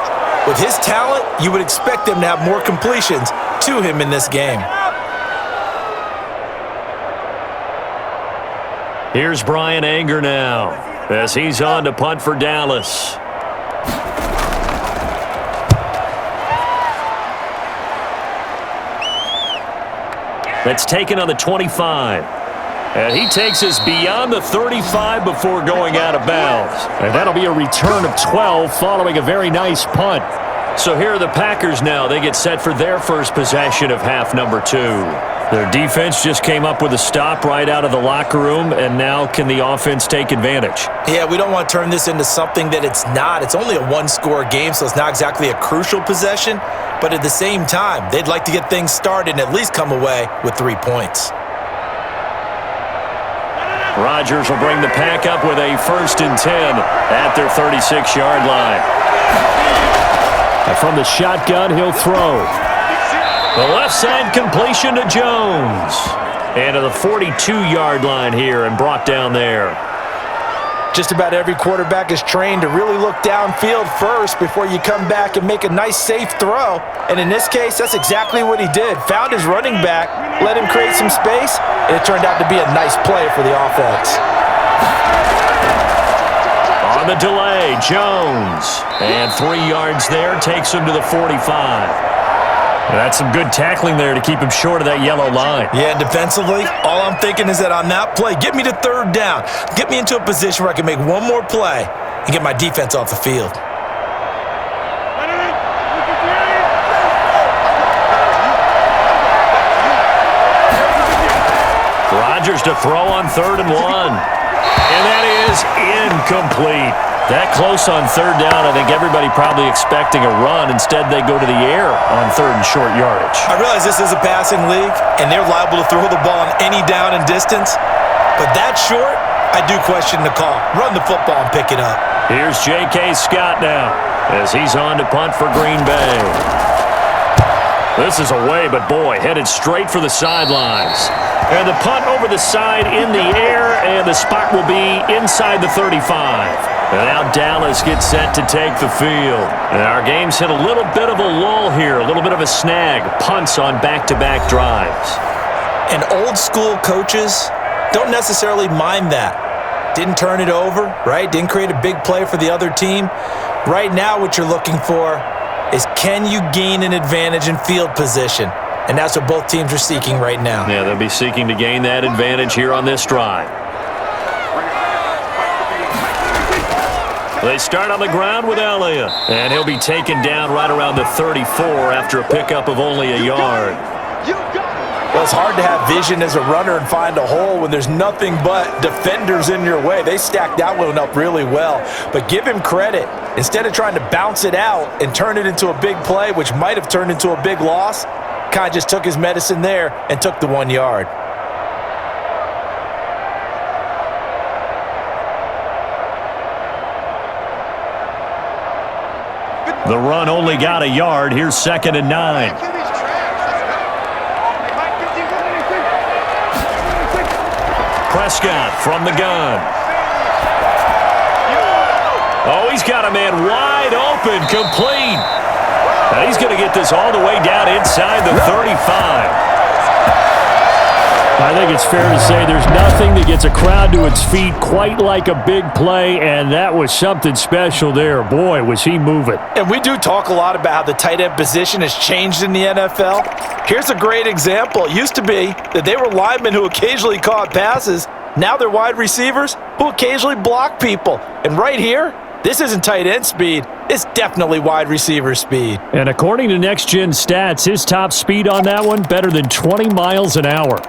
with his talent, you would expect them to have more completions to him in this game. Here's Brian Anger now as he's on to punt for Dallas. That's taken on the 25. And he takes us beyond the 35 before going out of bounds. And that'll be a return of 12 following a very nice punt. So here are the Packers now. They get set for their first possession of half number 2. Their defense just came up with a stop right out of the locker room, and now can the offense take advantage? Yeah, we don't want to turn this into something that it's not. It's only a one-score game, so it's not exactly a crucial possession. But at the same time, they'd like to get things started and at least come away with 3 points. Rodgers will bring the Pack up with a 1st and 10 at their 36-yard line. And from the shotgun, he'll throw. The left side completion to Jones. And to the 42-yard line here and brought down there. Just about every quarterback is trained to really look downfield first before you come back and make a nice, safe throw. And in this case, that's exactly what he did. Found his running back, let him create some space, and it turned out to be a nice play for the offense. On the delay, Jones. And 3 yards there takes him to the 45. That's some good tackling there to keep him short of that yellow line. Yeah, defensively, all I'm thinking is that on that play, get me to 3rd down. Get me into a position where I can make one more play and get my defense off the field. Rodgers to throw on 3rd and 1. And that is incomplete. That close on 3rd down, I think everybody probably expecting a run. Instead, they go to the air on 3rd and short yardage. I realize this is a passing league, and they're liable to throw the ball on any down and distance. But that short, I do question the call. Run the football and pick it up. Here's J.K. Scott now as he's on to punt for Green Bay. This is away, but boy, headed straight for the sidelines. And the punt over the side in the air, and the spot will be inside the 35. And now Dallas gets set to take the field. And our game's hit a little bit of a lull here, a little bit of a snag. Punts on back-to-back drives. And old-school coaches don't necessarily mind that. Didn't turn it over, right? Didn't create a big play for the other team. Right now what you're looking for is can you gain an advantage in field position? And that's what both teams are seeking right now. Yeah, they'll be seeking to gain that advantage here on this drive. They start on the ground with Elliott, and he'll be taken down right around the 34 after a pickup of only a yard. Well, it's hard to have vision as a runner and find a hole when there's nothing but defenders in your way. They stacked that one up really well. But give him credit. Instead of trying to bounce it out and turn it into a big play, which might have turned into a big loss, kind of just took his medicine there and took the 1 yard. The run only got a yard. Here's 2nd and 9. Prescott from the gun. Oh, he's got a man wide open, complete. And he's going to get this all the way down inside the 35. I think it's fair to say there's nothing that gets a crowd to its feet quite like a big play, and that was something special there. Boy, was he moving. And we do talk a lot about how the tight end position has changed in the NFL. Here's a great example. It used to be that they were linemen who occasionally caught passes. Now they're wide receivers who occasionally block people. And right here, this isn't tight end speed. It's definitely wide receiver speed. And according to Next Gen Stats, his top speed on that one, better than 20 miles an hour.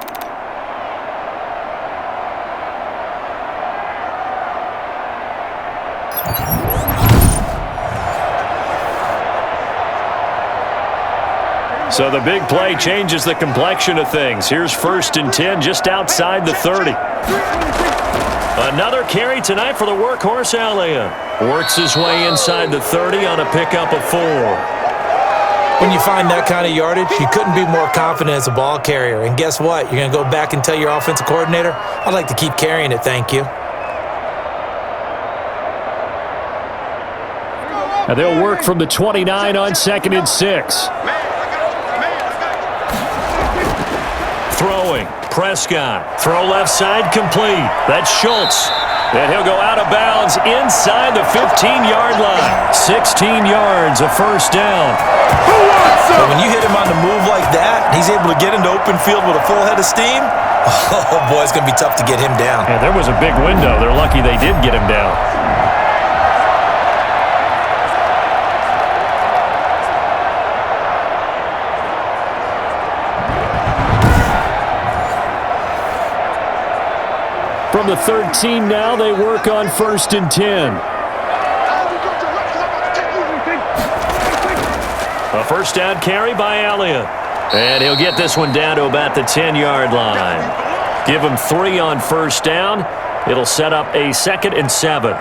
So the big play changes the complexion of things. Here's 1st and 10 just outside the 30. Another carry tonight for the workhorse Elliott. Works his way inside the 30 on a pickup of 4. When you find that kind of yardage, you couldn't be more confident as a ball carrier. And guess what? You're going to go back and tell your offensive coordinator, I'd like to keep carrying it, thank you. And they'll work from the 29 on 2nd and 6. Throwing, Prescott. Throw left side, complete. That's Schultz. And he'll go out of bounds inside the 15-yard line. 16 yards, a first down. But when you hit him on the move like that, he's able to get into open field with a full head of steam. Oh, boy, it's going to be tough to get him down. Yeah, there was a big window. They're lucky they did get him down. From the 13 now, they work on 1st and 10. A first down carry by Elliott. And he'll get this one down to about the 10-yard line. Give him 3 on first down. It'll set up a 2nd and 7.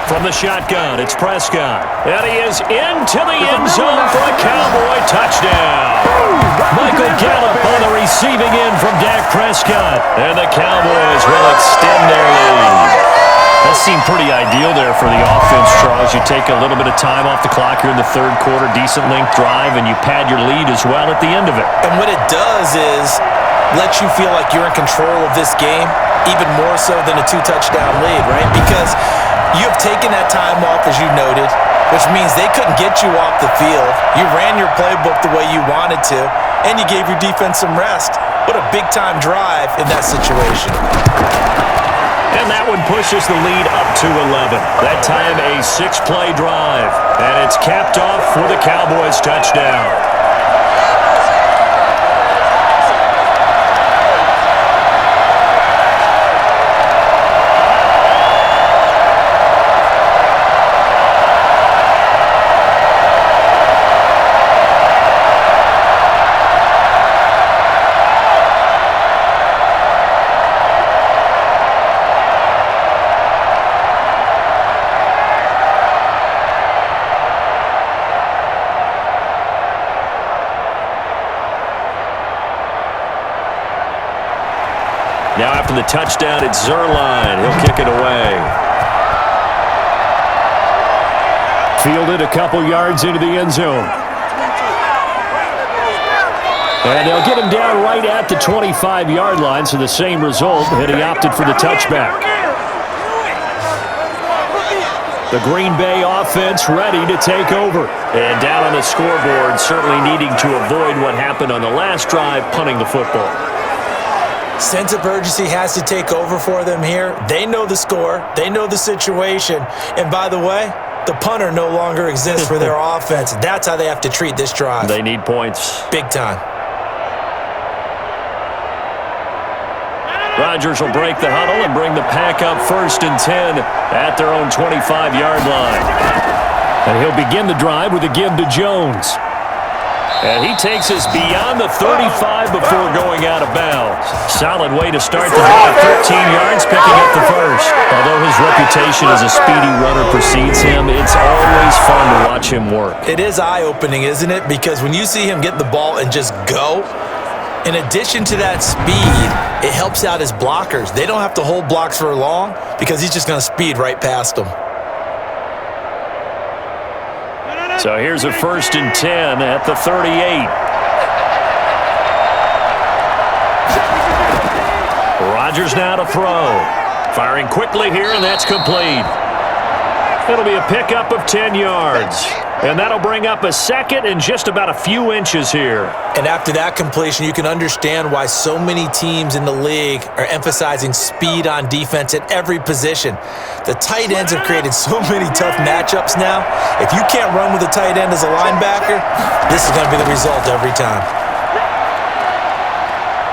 From the shotgun, it's Prescott. And he is into the end zone for a Cowboy touchdown. Michael Gallup on the receiving end from Dak Prescott. And the Cowboys will extend their lead. That seemed pretty ideal there for the offense, Charles. You take a little bit of time off the clock here in the 3rd quarter, decent length drive, and you pad your lead as well at the end of it. And what it does is let you feel like you're in control of this game, even more so than a 2-touchdown lead, right? Because you have taken that time off, as you noted, which means they couldn't get you off the field. You ran your playbook the way you wanted to, and you gave your defense some rest. What a big-time drive in that situation. And that one pushes the lead up to 11. That time a 6-play drive. And it's capped off for the Cowboys touchdown. Now after the touchdown, it's Zerline. He'll kick it away. Fielded a couple yards into the end zone. And they'll get him down right at the 25-yard line, so the same result, and he opted for the touchback. The Green Bay offense ready to take over. And down on the scoreboard, certainly needing to avoid what happened on the last drive, punting the football. Sense of urgency has to take over for them here. They know the score. They know the situation. And by the way, the punter no longer exists for their offense. That's how they have to treat this drive. They need points. Big time. Rodgers will break the huddle and bring the pack up 1st and 10 at their own 25-yard line. And he'll begin the drive with a give to Jones. And he takes us beyond the 35 before going out of bounds. Solid way to start the drive. 13 yards, picking up the first. Although his reputation as a speedy runner precedes him, it's always fun to watch him work. It is eye-opening, isn't it? Because when you see him get the ball and just go, In addition to that speed, it helps out his blockers. They don't have to hold blocks for long because he's just going to speed right past them. So here's a 1st and 10 at the 38. Rodgers now to throw. Firing quickly here, and that's complete. It'll be a pickup of 10 yards. And that'll bring up a 2nd and just about a few inches here. And after that completion, you can understand why so many teams in the league are emphasizing speed on defense at every position. The tight ends have created so many tough matchups now. If you can't run with a tight end as a linebacker, this is going to be the result every time.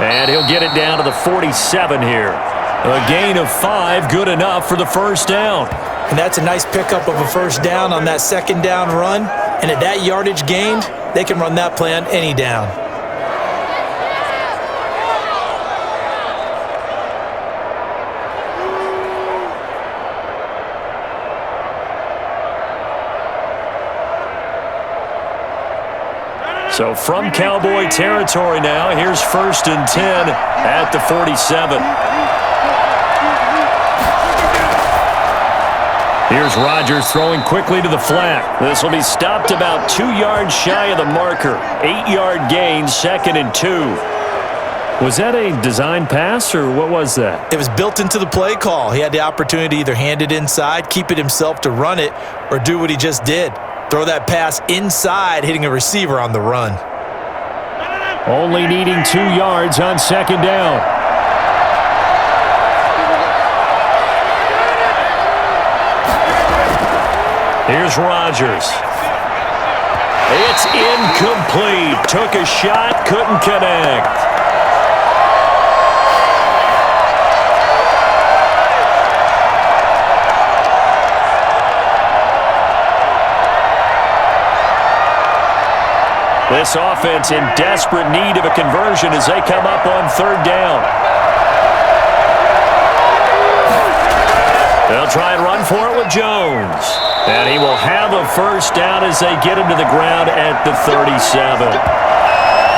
And he'll get it down to the 47 here. A gain of 5, good enough for the 1st down. And that's a nice pickup of a 1st down on that 2nd down run. And at that yardage gained, they can run that play on any down. So from Cowboy territory now, here's 1st and 10 at the 47. Here's Rodgers throwing quickly to the flat. This will be stopped about 2 yards shy of the marker. 8-yard gain, 2nd and 2. Was that a design pass, or what was that? It was built into the play call. He had the opportunity to either hand it inside, keep it himself to run it, or do what he just did. Throw that pass inside, hitting a receiver on the run. Only needing 2 yards on 2nd down. Here's Rodgers. It's incomplete. Took a shot, couldn't connect. This offense in desperate need of a conversion as they come up on 3rd down. They'll try and run for it with Jones. And he will have a 1st down as they get him to the ground at the 37.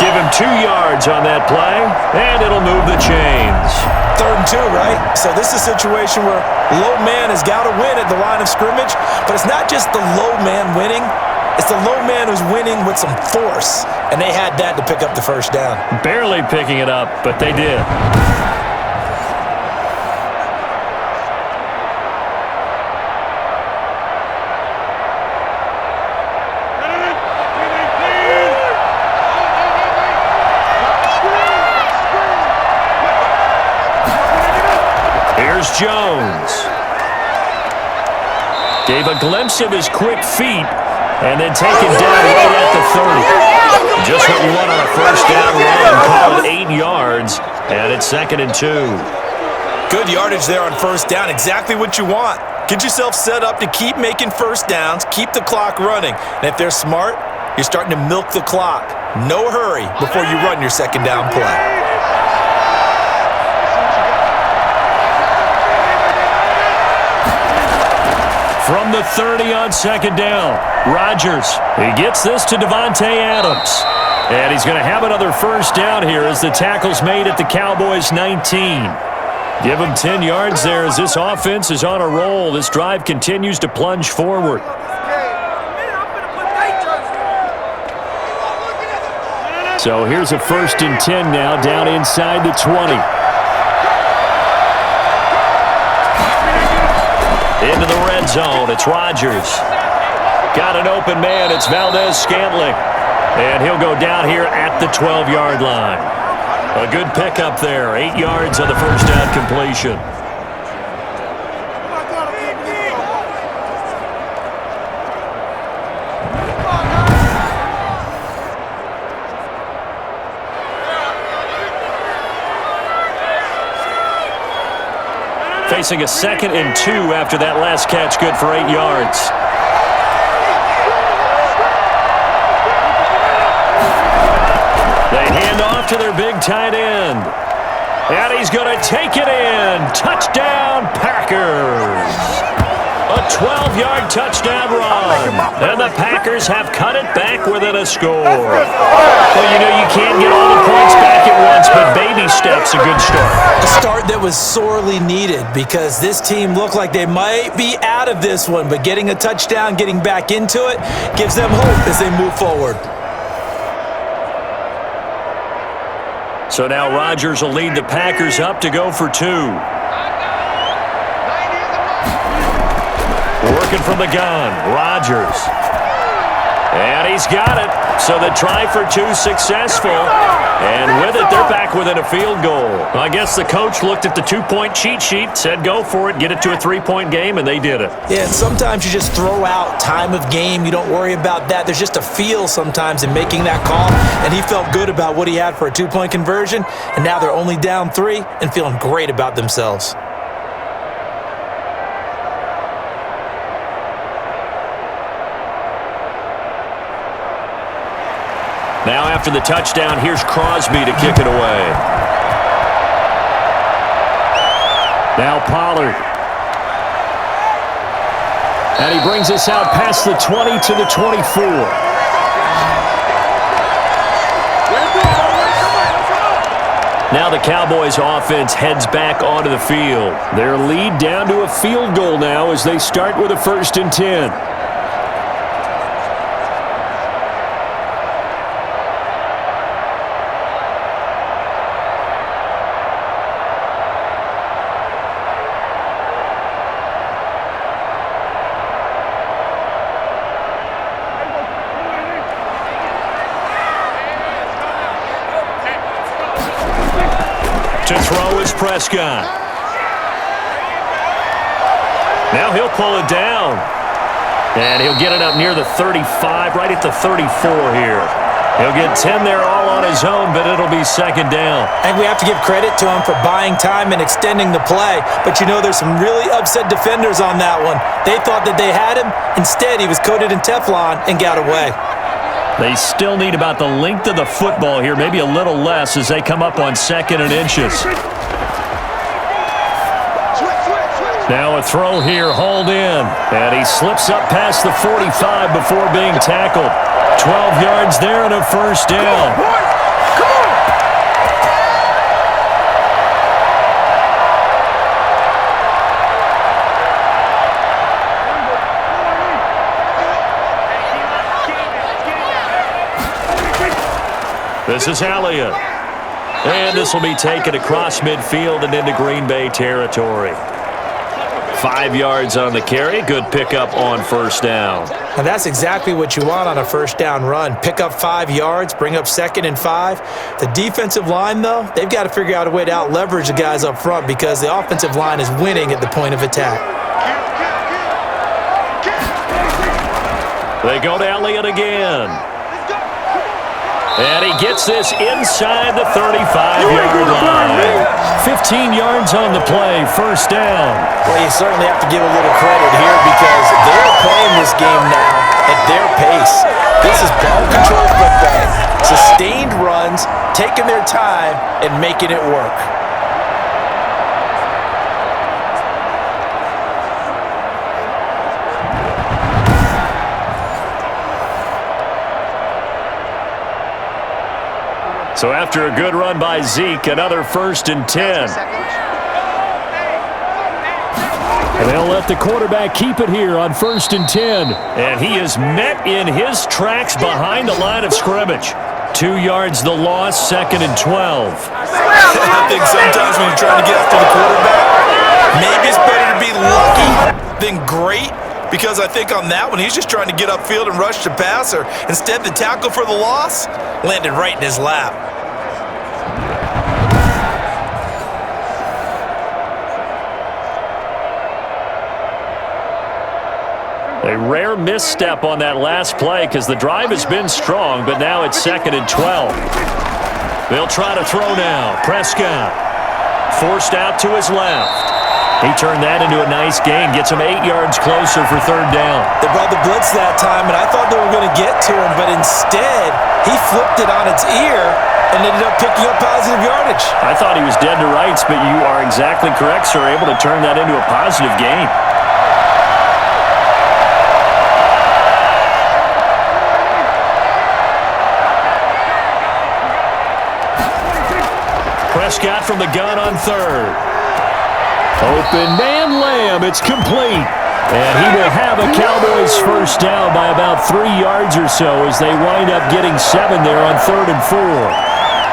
Give him 2 yards on that play, and it'll move the chains. 3rd and 2, right? So this is a situation where low man has got to win at the line of scrimmage, but it's not just the low man winning. It's the low man who's winning with some force, and they had that to pick up the 1st down. Barely picking it up, but they did. Here's Jones. Gave a glimpse of his quick feet. And then taken down right at the 30. Just what you want on a 1st down run. Call it 8 yards. And it's 2nd and 2. Good yardage there on 1st down. Exactly what you want. Get yourself set up to keep making 1st downs. Keep the clock running. And if they're smart, you're starting to milk the clock. No hurry before you run your 2nd down play. From the 30 on 2nd down, Rodgers. He gets this to Davante Adams. And he's going to have another 1st down here as the tackle's made at the Cowboys 19. Give him 10 yards there as this offense is on a roll. This drive continues to plunge forward. So here's a 1st and 10 now down inside the 20. Into the red zone, it's Rodgers. Got an open man, it's Valdez-Scantling. And he'll go down here at the 12-yard line. A good pickup there, 8 yards on the 1st down completion. Facing a 2nd and 2 after that last catch, good for 8 yards. They hand off to their big tight end. And he's going to take it in. Touchdown, Packers. A 12-yard touchdown run. And the Packers have cut it back within a score. Well, you know, you can't get all the points back at once, but baby steps a good start. A start that was sorely needed because this team looked like they might be out of this one, but getting a touchdown, getting back into it, gives them hope as they move forward. So now Rodgers will lead the Packers up to go for 2. Working from the gun, Rodgers. And he's got it. So the try for 2 successful. And with it, they're back within a field goal. I guess the coach looked at the 2-point cheat sheet, said go for it, get it to a 3-point game, and they did it. Yeah, and sometimes you just throw out time of game. You don't worry about that. There's just a feel sometimes in making that call. And he felt good about what he had for a 2-point conversion. And now they're only down 3 and feeling great about themselves. Now after the touchdown, here's Crosby to kick it away. Now Pollard. And he brings us out past the 20 to the 24. Now the Cowboys offense heads back onto the field. Their lead down to a field goal now as they start with a 1st and 10. To throw is Prescott. Now he'll pull it down. And he'll get it up near the 35, right at the 34 here. He'll get 10 there all on his own, but it'll be 2nd down. I think we have to give credit to him for buying time and extending the play. But, you know, there's some really upset defenders on that one. They thought that they had him. Instead, he was coated in Teflon and got away. They still need about the length of the football here, maybe a little less as they come up on 2nd and inches. Now a throw here, hauled in. And he slips up past the 45 before being tackled. 12 yards there and a 1st down. This is Elliott. And this will be taken across midfield and into Green Bay territory. 5 yards on the carry. Good pickup on 1st down. Now that's exactly what you want on a 1st down run. Pick up 5 yards, bring up 2nd and 5. The defensive line, though, they've got to figure out a way to out-leverage the guys up front because the offensive line is winning at the point of attack. They go to Elliott again. And he gets this inside the 35-yard line. 15 yards on the play, 1st down. Well, you certainly have to give a little credit here because they're playing this game now at their pace. This is ball control football. Sustained runs, taking their time, and making it work. So after a good run by Zeke, another 1st and 10. And they'll let the quarterback keep it here on 1st and 10. And he is met in his tracks behind the line of scrimmage. 2 yards the loss, 2nd and 12. I think sometimes when you're trying to get after the quarterback, maybe it's better to be lucky than great. Because I think on that one, he's just trying to get upfield and rush the passer. Instead, the tackle for the loss landed right in his lap. A rare misstep on that last play because the drive has been strong, but now it's 2nd and 12. They'll try to throw now. Prescott forced out to his left. He turned that into a nice gain, gets him 8 yards closer for 3rd down. They brought the blitz that time, and I thought they were going to get to him, but instead, he flipped it on its ear and ended up picking up positive yardage. I thought he was dead to rights, but you are exactly correct, sir, able to turn that into a positive gain. Prescott from the gun on third. Open man Lamb. It's complete. And he will have a Cowboys first down by about 3 yards or so as they wind up getting 7 there on 3rd and 4.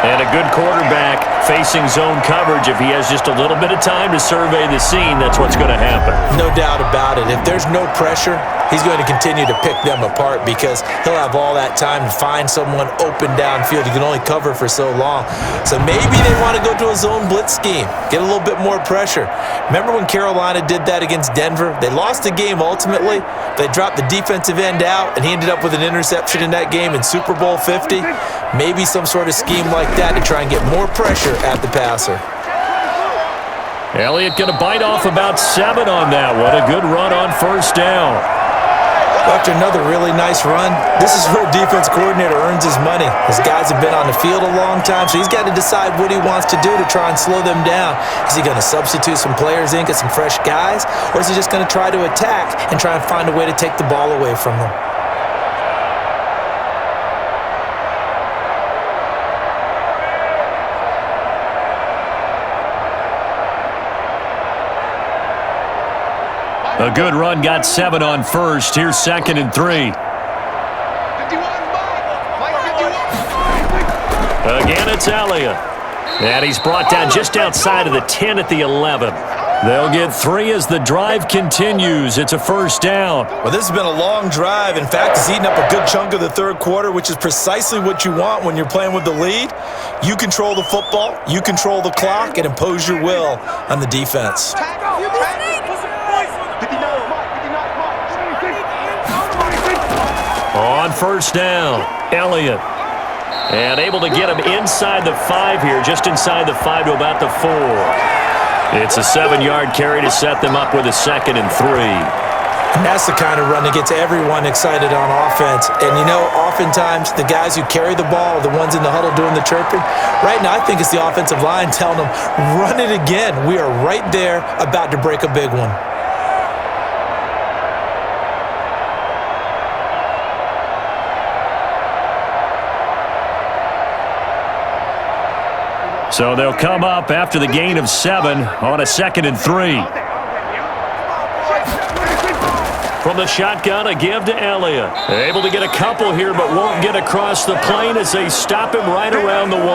And a good quarterback facing zone coverage. If he has just a little bit of time to survey the scene, that's what's going to happen. No doubt about it. If there's no pressure, he's going to continue to pick them apart because he'll have all that time to find someone open downfield. He can only cover for so long. So maybe they want to go to a zone blitz scheme, get a little bit more pressure. Remember when Carolina did that against Denver? They lost the game ultimately. They dropped the defensive end out, and he ended up with an interception in that game in Super Bowl 50. Maybe some sort of scheme like that to try and get more pressure at the passer. Elliott going to bite off about 7 on that one. A good run on first down. After another really nice run, this is where a defense coordinator earns his money. His guys have been on the field a long time, so he's got to decide what he wants to do to try and slow them down. Is he going to substitute some players in, get some fresh guys, or is he just going to try to attack and try and find a way to take the ball away from them? A good run got 7 on first. Here's 2nd and 3. Again, it's Elliott. And he's brought down just outside of the 10 at the 11. They'll get 3 as the drive continues. It's a first down. Well, this has been a long drive. In fact, it's eaten up a good chunk of the third quarter, which is precisely what you want when you're playing with the lead. You control the football, you control the clock, and impose your will on the defense. On first down, Elliott. And able to get him inside the 5 here, just inside the 5 to about the 4. It's a 7-yard carry to set them up with a 2nd and 3. And that's the kind of run that gets everyone excited on offense. And, you know, oftentimes the guys who carry the ball are the ones in the huddle doing the chirping. Right now, I think it's the offensive line telling them, run it again. We are right there about to break a big one. So they'll come up after the gain of 7 on a 2nd and 3. From the shotgun, a give to Elliott. Able to get a couple here, but won't get across the plane as they stop him right around the 1.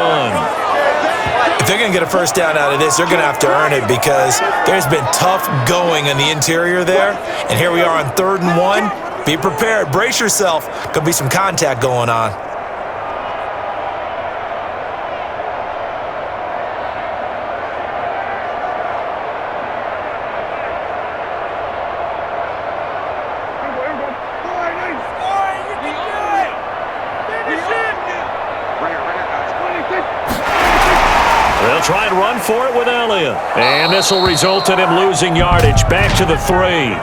If they're going to get a first down out of this, they're going to have to earn it because there's been tough going in the interior there. And here we are on 3rd and 1. Be prepared. Brace yourself. Could be some contact going on. They'll try and run for it with Elliott. And this will result in him losing yardage. Back to the 3. And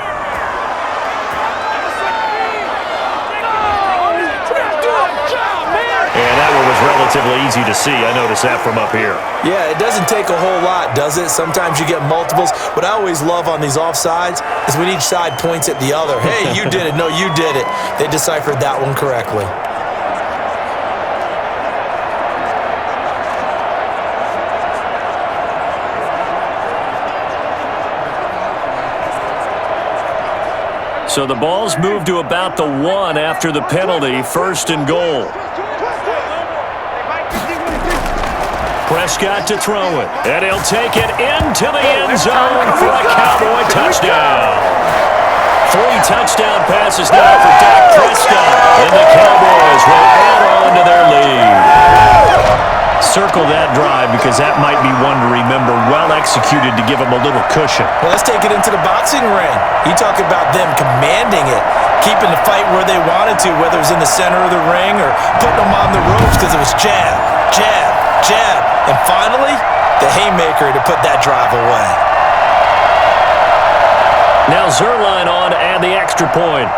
that one was relatively easy to see. I noticed that from up here. Yeah, it doesn't take a whole lot, does it? Sometimes you get multiples. What I always love on these offsides is when each side points at the other. Hey, you did it. No, you did it. They deciphered that one correctly. So the ball's moved to about the 1 after the penalty. 1st and goal. Prescott to throw it. And he'll take it into the end zone for a Cowboy touchdown. 3 touchdown passes now for Dak Prescott. And the Cowboys will add on to their lead. Circle that drive because that might be one to remember. Well executed to give them a little cushion. Well, let's take it into the boxing ring. You talk about them commanding it, keeping the fight where they wanted to, whether it was in the center of the ring or putting them on the ropes because it was jab, jab, jab. And finally, the haymaker to put that drive away. Now Zerline on to add the extra point.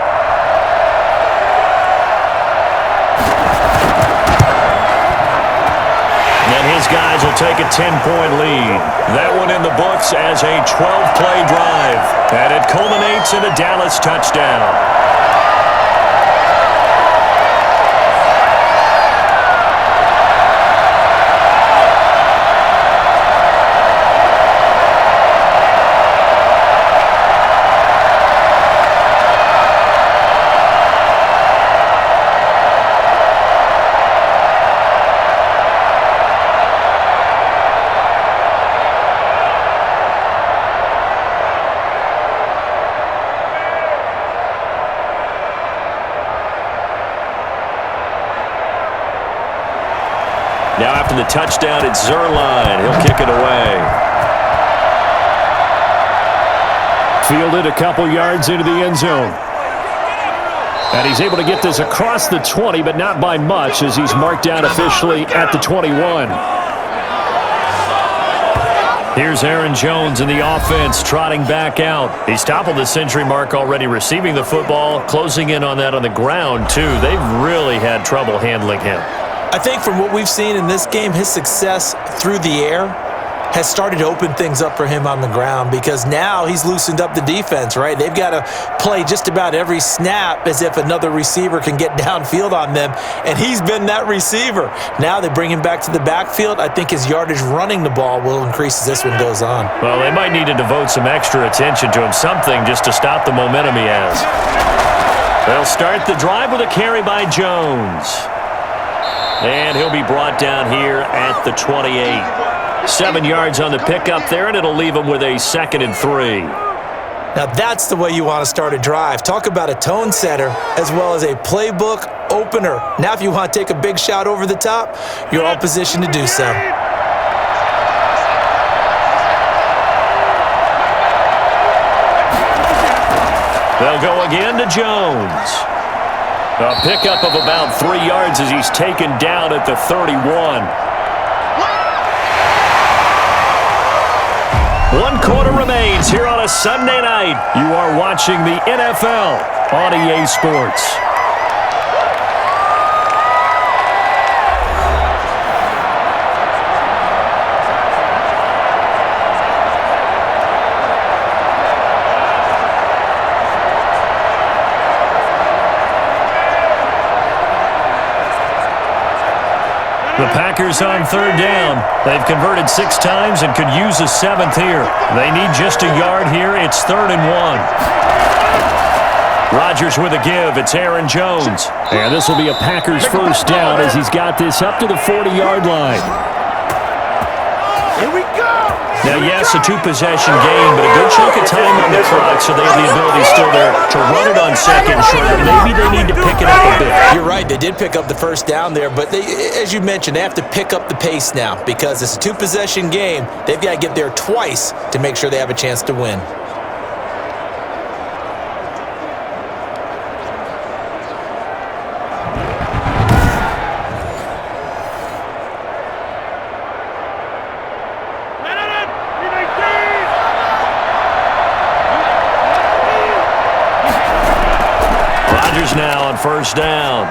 And his guys will take a 10-point lead. That one in the books as a 12-play drive. And it culminates in a Dallas touchdown. Now after the touchdown, it's Zerline. He'll kick it away. Fielded a couple yards into the end zone. And he's able to get this across the 20, but not by much as he's marked down officially at the 21. Here's Aaron Jones in the offense trotting back out. He's toppled the century mark already receiving the football, closing in on that on the ground, too. They've really had trouble handling him. I think from what we've seen in this game, his success through the air has started to open things up for him on the ground because now he's loosened up the defense, right? They've got to play just about every snap as if another receiver can get downfield on them, and he's been that receiver. Now they bring him back to the backfield. I think his yardage running the ball will increase as this one goes on. Well, they might need to devote some extra attention to him, something just to stop the momentum he has. They'll start the drive with a carry by Jones. And he'll be brought down here at the 28. 7 yards on the pickup there, and it'll leave him with a 2nd and 3. Now that's the way you want to start a drive. Talk about a tone setter as well as a playbook opener. Now if you want to take a big shot over the top, you're all positioned to do so. They'll go again to Jones. A pickup of about 3 yards as he's taken down at the 31. 1 quarter remains here on a Sunday night. You are watching the NFL on EA Sports. The Packers on 3rd down. They've converted 6 times and could use a 7th here. They need just a yard here. It's 3rd and 1. Rodgers with a give. It's Aaron Jones. And this will be a Packers first down as he's got this up to the 40-yard line. Here we go! Now, yes, a 2-possession game, but a good chunk of time on the clock, so they have the ability still there to run it on 2nd short. Maybe they need to pick it up a bit. You're right, they did pick up the first down there, but they, as you mentioned, they have to pick up the pace now because it's a 2-possession game. They've got to get there twice to make sure they have a chance to win. Now on 1st down.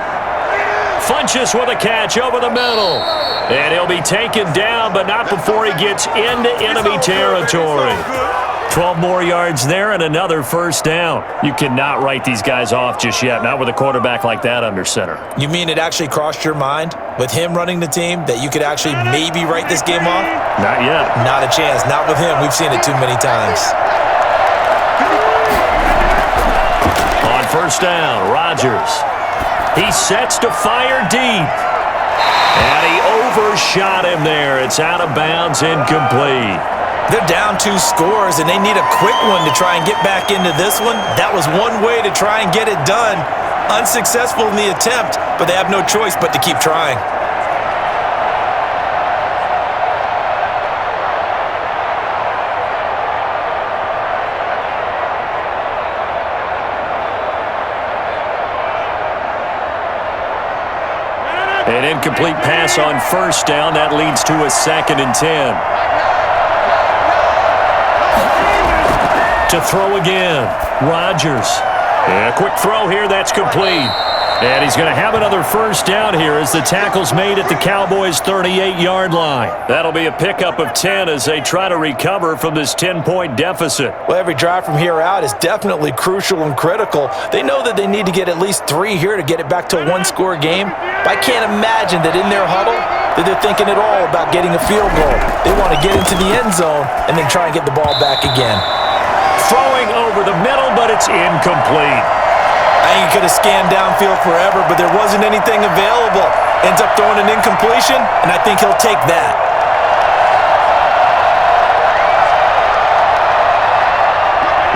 Funches with a catch over the middle. And he'll be taken down, but not before he gets into enemy territory. 12 more yards there and another 1st down. You cannot write these guys off just yet, not with a quarterback like that under center. You mean it actually crossed your mind with him running the team that you could actually maybe write this game off? Not yet. Not a chance. Not with him. We've seen it too many times. On 1st down, Rodgers. He sets to fire deep. And he overshot him there. It's out of bounds, incomplete. They're down 2 scores, and they need a quick one to try and get back into this one. That was one way to try and get it done. Unsuccessful in the attempt, but they have no choice but to keep trying. An incomplete pass on 1st down. That leads to a 2nd and 10. To throw again, Rodgers. And a quick throw here, that's complete. And he's going to have another 1st down here as the tackle's made at the Cowboys' 38-yard line. That'll be a pickup of 10 as they try to recover from this 10-point deficit. Well, every drive from here out is definitely crucial and critical. They know that they need to get at least 3 here to get it back to a 1-score game. But I can't imagine that in their huddle that they're thinking at all about getting a field goal. They want to get into the end zone and then try and get the ball back again. Throwing over the middle, but it's incomplete. I think he could have scanned downfield forever, but there wasn't anything available. Ends up throwing an incompletion, and I think he'll take that.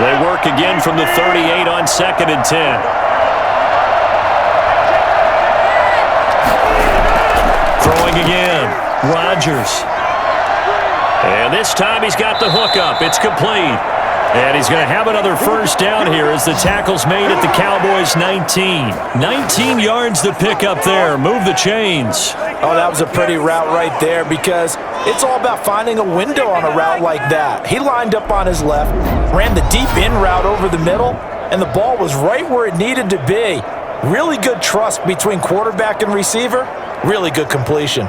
They work again from the 38 on 2nd and 10. Throwing again. Rodgers. And this time he's got the hook up. It's complete. And he's going to have another first down here as the tackle's made at the Cowboys' 19. 19 yards to pick up there. Move the chains. Oh, that was a pretty route right there because it's all about finding a window on a route like that. He lined up on his left, ran the deep in route over the middle, and the ball was right where it needed to be. Really good trust between quarterback and receiver. Really good completion.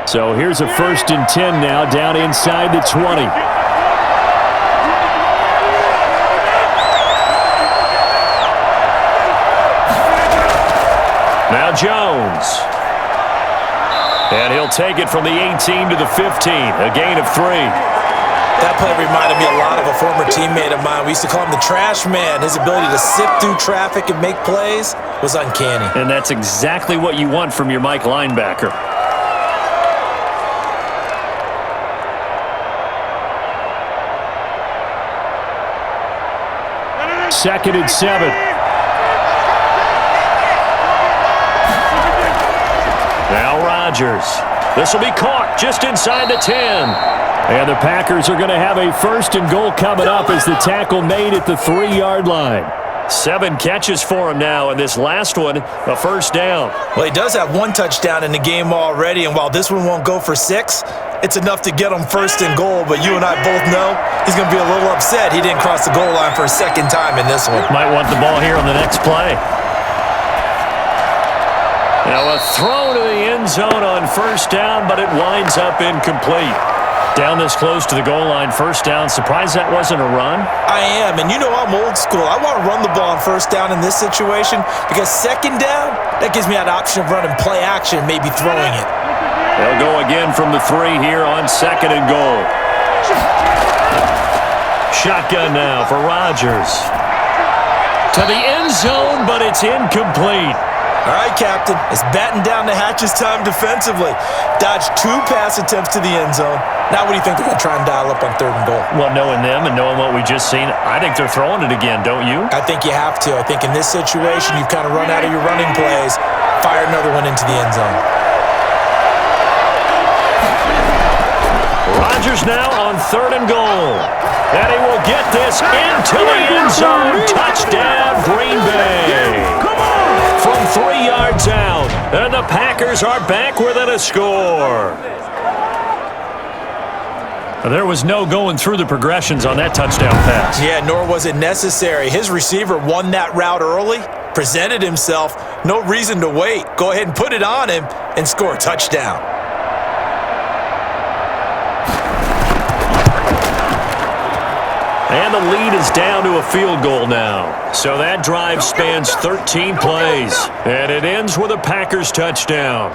So here's a 1st and 10 now down inside the 20. Now Jones. And he'll take it from the 18 to the 15. A gain of 3. That play reminded me a lot of a former teammate of mine. We used to call him the trash man. His ability to sift through traffic and make plays was uncanny. And that's exactly what you want from your Mike linebacker. 2nd and 7. Now Rodgers. This will be caught just inside the 10. And the Packers are going to have a 1st and goal coming up as the tackle made at the 3-yard line. 7 catches for him now, and this last one, a first down. Well, he does have 1 touchdown in the game already, and while this one won't go for 6, it's enough to get him 1st and goal, but you and I both know he's going to be a little upset he didn't cross the goal line for a 2nd time in this one. Might want the ball here on the next play. Now a throw to the end zone on 1st down, but it winds up incomplete. Down this close to the goal line, 1st down. Surprised that wasn't a run? I am, and you know I'm old school. I want to run the ball on 1st down in this situation because 2nd down, that gives me that option of running play action, maybe throwing it. They'll go again from the 3 here on 2nd and goal. Shotgun now for Rodgers. To the end zone, but it's incomplete. All right, Captain, it's batten down the hatches time defensively. Dodged 2 pass attempts to the end zone. Now what do you think they're going to try and dial up on 3rd and goal? Well, knowing them and knowing what we just seen, I think they're throwing it again, don't you? I think you have to. I think in this situation, you've kind of run out of your running plays. Fire another one into the end zone. Rodgers now on 3rd and goal. And he will get this into the end zone. Touchdown, Green Bay. From 3 yards out. And the Packers are back within a score. There was no going through the progressions on that touchdown pass. Yeah, nor was it necessary. His receiver won that route early, presented himself. No reason to wait. Go ahead and put it on him and score a touchdown. And the lead is down to a field goal now. So that drive spans 13 plays. And it ends with a Packers touchdown.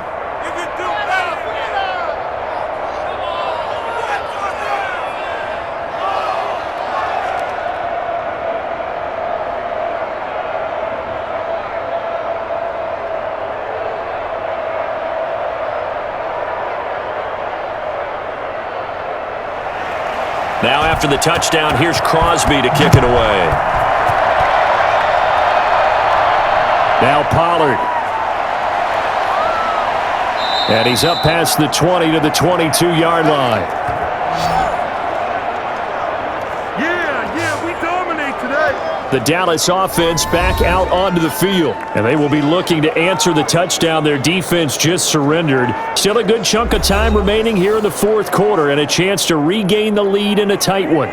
Now after the touchdown, here's Crosby to kick it away. Now Pollard. And he's up past the 20 to the 22-yard line. Yeah, we dominate today. The Dallas offense back out onto the field. And they will be looking to answer the touchdown their defense just surrendered. Still a good chunk of time remaining here in the 4th quarter and a chance to regain the lead in a tight one.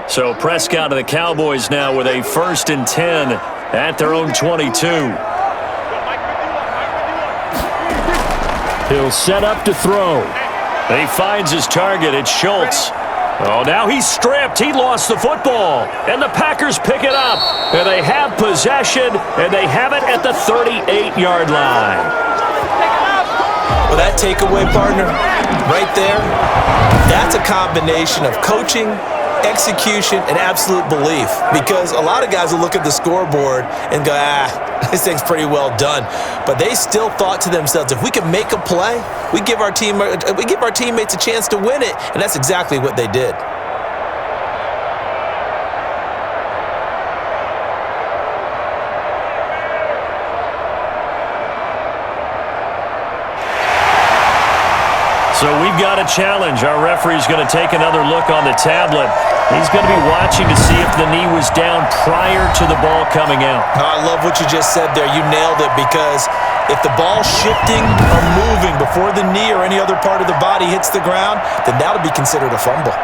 So Prescott and the Cowboys now with a 1st and 10 at their own 22. He'll set up to throw. He finds his target. It's Schultz. Oh, now he's stripped. He lost the football. And the Packers pick it up. And they have possession, and they have it at the 38-yard line. Well, that takeaway, partner, right there, that's a combination of coaching execution, and absolute belief. Because a lot of guys will look at the scoreboard and go, this thing's pretty well done. But they still thought to themselves, if we can make a play, we give our teammates a chance to win it. And that's exactly what they did. So we've got a challenge. Our referee's going to take another look on the tablet. He's going to be watching to see if the knee was down prior to the ball coming out. I love what you just said there. You nailed it, because if the ball's shifting or moving before the knee or any other part of the body hits the ground, then that'll be considered a fumble.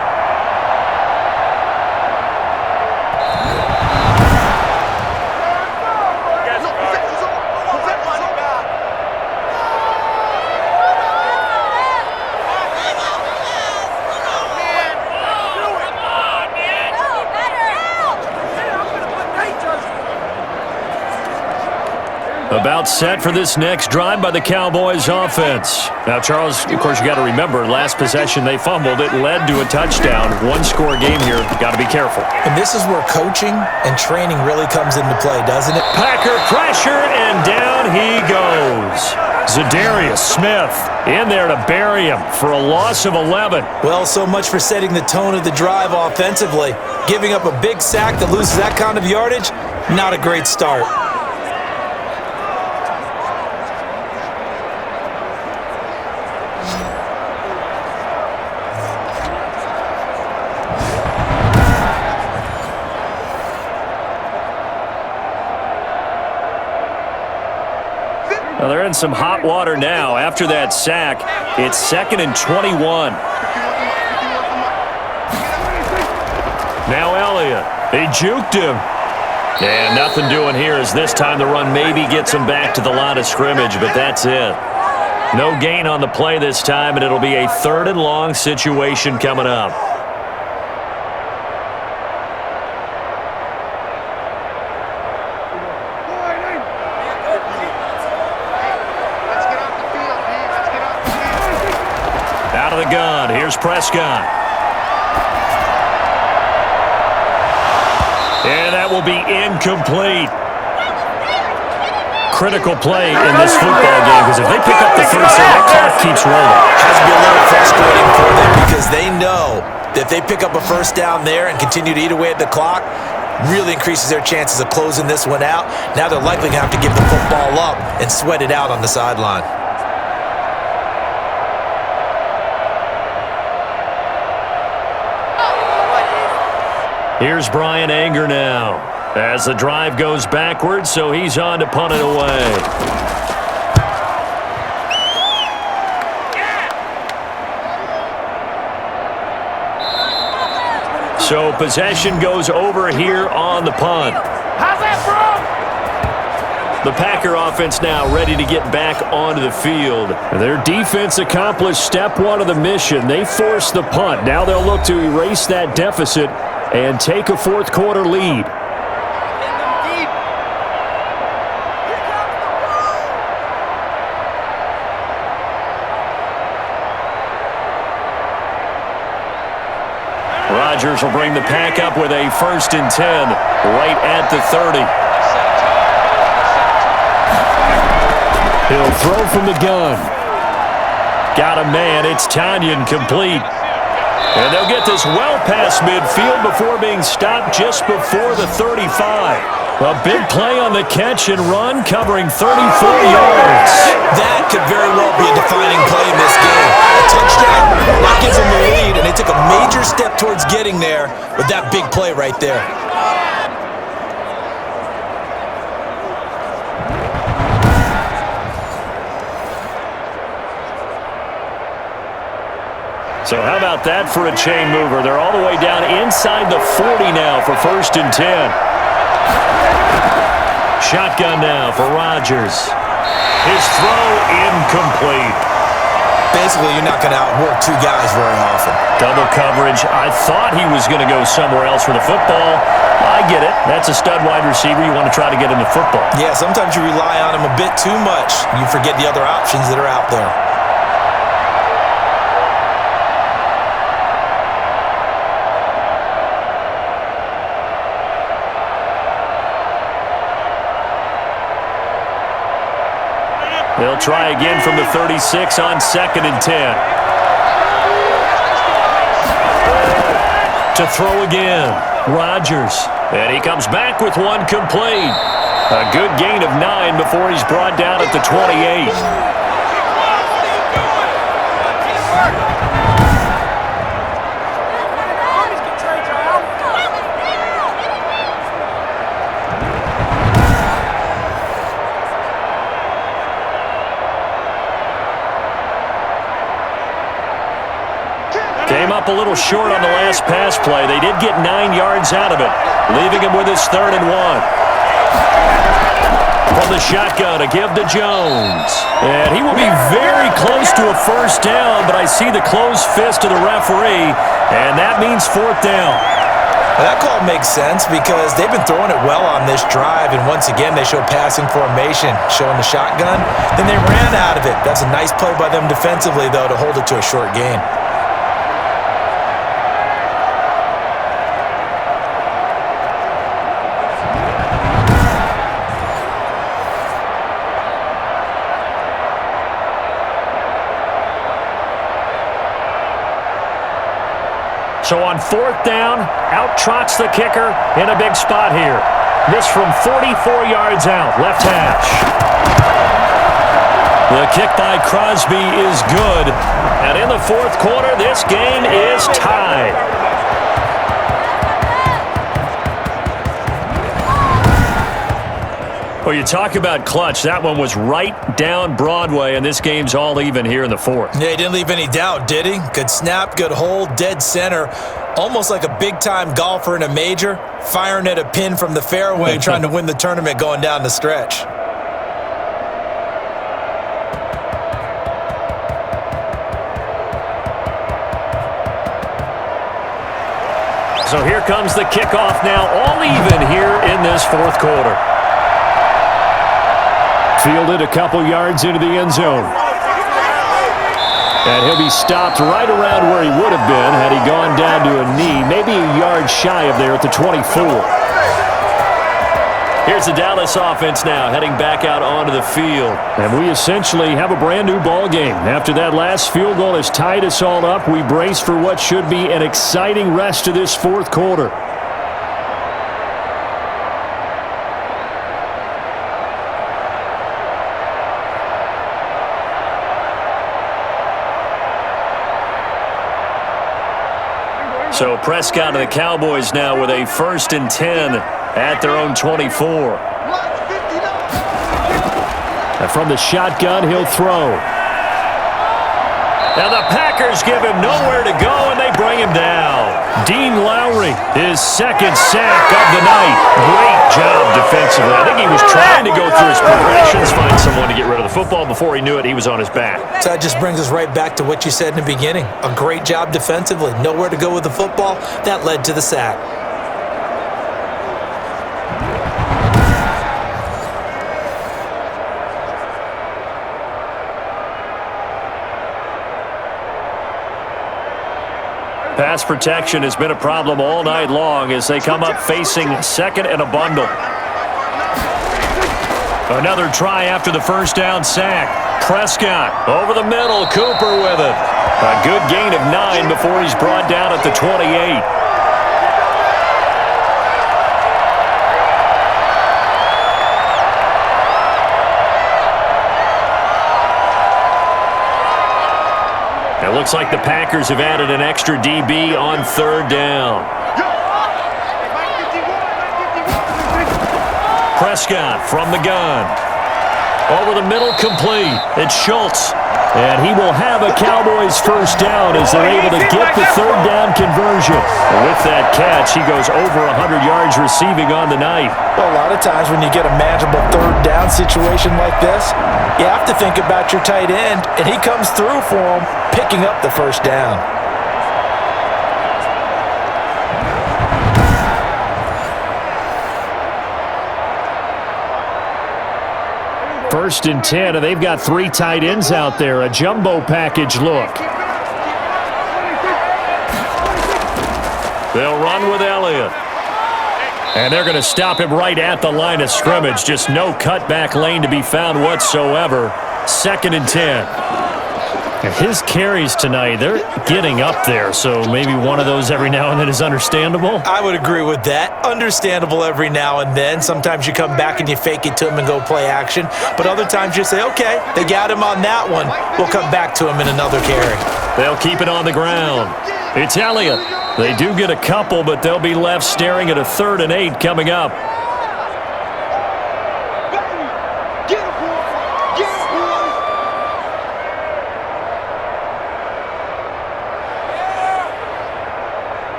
About set for this next drive by the Cowboys offense. Now, Charles, of course, you got to remember, last possession they fumbled. It led to a touchdown. One-score game here. Got to be careful. And this is where coaching and training really comes into play, doesn't it? Packer pressure, and down he goes. Zadarius Smith in there to bury him for a loss of 11. Well, so much for setting the tone of the drive offensively. Giving up a big sack that loses that kind of yardage, not a great start. Well, they're in some hot water now. After that sack, it's 2nd and 21. Now Elliott. They juked him. And nothing doing here, as this time the run maybe gets him back to the line of scrimmage, but that's it. No gain on the play this time, and it'll be a 3rd and long situation coming up. The gun. Here's Prescott. And that will be incomplete. Critical play in this football game, because if they pick up the first down, that clock keeps rolling. Has to be a little frustrating for them, because they know that if they pick up a first down there and continue to eat away at the clock, really increases their chances of closing this one out. Now they're likely going to have to give the football up and sweat it out on the sideline. Here's Brian Anger now as the drive goes backwards, so he's on to punt it away. So possession goes over here on the punt. How's that, bro? The Packer offense now ready to get back onto the field. Their defense accomplished step 1 of the mission. They forced the punt. Now they'll look to erase that deficit and take a 4th quarter lead. Rodgers will bring the pack up with a 1st and 10 right at the 30. He'll throw from the gun. Got a man. It's Tanyan, complete. And they'll get this well past midfield before being stopped just before the 35. A big play on the catch and run, covering 34 yards. That could very well be a defining play in this game. A touchdown, that gives them the lead, and they took a major step towards getting there with that big play right there. So how about that for a chain mover? They're all the way down inside the 40 now for 1st and 10. Shotgun now for Rodgers. His throw incomplete. Basically, you're not going to outwork 2 guys very often. Double coverage. I thought he was going to go somewhere else for the football. I get it. That's a stud wide receiver. You want to try to get him the football. Yeah, sometimes you rely on him a bit too much. You forget the other options that are out there. They'll try again from the 36 on 2nd and 10. To throw again, Rodgers. And he comes back with one complete. A good gain of 9 before he's brought down at the 28. Came up a little short on the last pass play. They did get 9 yards out of it, leaving him with his 3rd and 1. From the shotgun, a give to Jones. And he will be very close to a first down, but I see the closed fist of the referee, and that means 4th down. Well, that call makes sense because they've been throwing it well on this drive, and once again they show passing formation, showing the shotgun. Then they ran out of it. That's a nice play by them defensively, though, to hold it to a short gain. So on 4th down, out trots the kicker in a big spot here. This from 44 yards out, left hash. The kick by Crosby is good. And in the 4th quarter, this game is tied. Well, you talk about clutch. That one was right down Broadway, and this game's all even here in the 4th. Yeah, he didn't leave any doubt, did he? Good snap, good hold, dead center. Almost like a big-time golfer in a major, firing at a pin from the fairway, trying to win the tournament going down the stretch. So here comes the kickoff now, all even here in this 4th quarter. Fielded a couple yards into the end zone. And he'll be stopped right around where he would have been had he gone down to a knee, maybe a yard shy of there at the 24. Here's the Dallas offense now heading back out onto the field. And we essentially have a brand new ball game. After that last field goal has tied us all up, we brace for what should be an exciting rest of this 4th quarter. So Prescott and the Cowboys now with a 1st and 10 at their own 24. And from the shotgun, he'll throw. Now the Packers give him nowhere to go, and they bring him down. Dean Lowry, his 2nd sack of the night. Great job defensively. I think he was trying to go through his progressions, find someone to get rid of the football. Before he knew it, he was on his back. So that just brings us right back to what you said in the beginning. A great job defensively. Nowhere to go with the football. That led to the sack. Pass protection has been a problem all night long as they come up facing 2nd and a bundle. Another try after the 1st down sack. Prescott over the middle. Cooper with it. A good gain of 9 before he's brought down at the 28. It looks like the Packers have added an extra DB on 3rd down. Prescott from the gun. Over the middle, complete. It's Schultz. And he will have a Cowboys 1st down as they're able to get the 3rd down conversion. With that catch, he goes over 100 yards receiving on the night. Well, a lot of times when you get a manageable 3rd down situation like this, you have to think about your tight end, and he comes through for him, picking up the 1st down. First and 10, and they've got 3 tight ends out there. A jumbo package look. They'll run with Elliott. And they're going to stop him right at the line of scrimmage. Just no cutback lane to be found whatsoever. 2nd and 10. His carries tonight, they're getting up there, so maybe one of those every now and then is understandable. I would agree with that. Understandable every now and then. Sometimes you come back and you fake it to him and go play action. But other times you say, okay, they got him on that one. We'll come back to him in another carry. They'll keep it on the ground. It's Elliott. They do get a couple, but they'll be left staring at a 3rd and 8 coming up.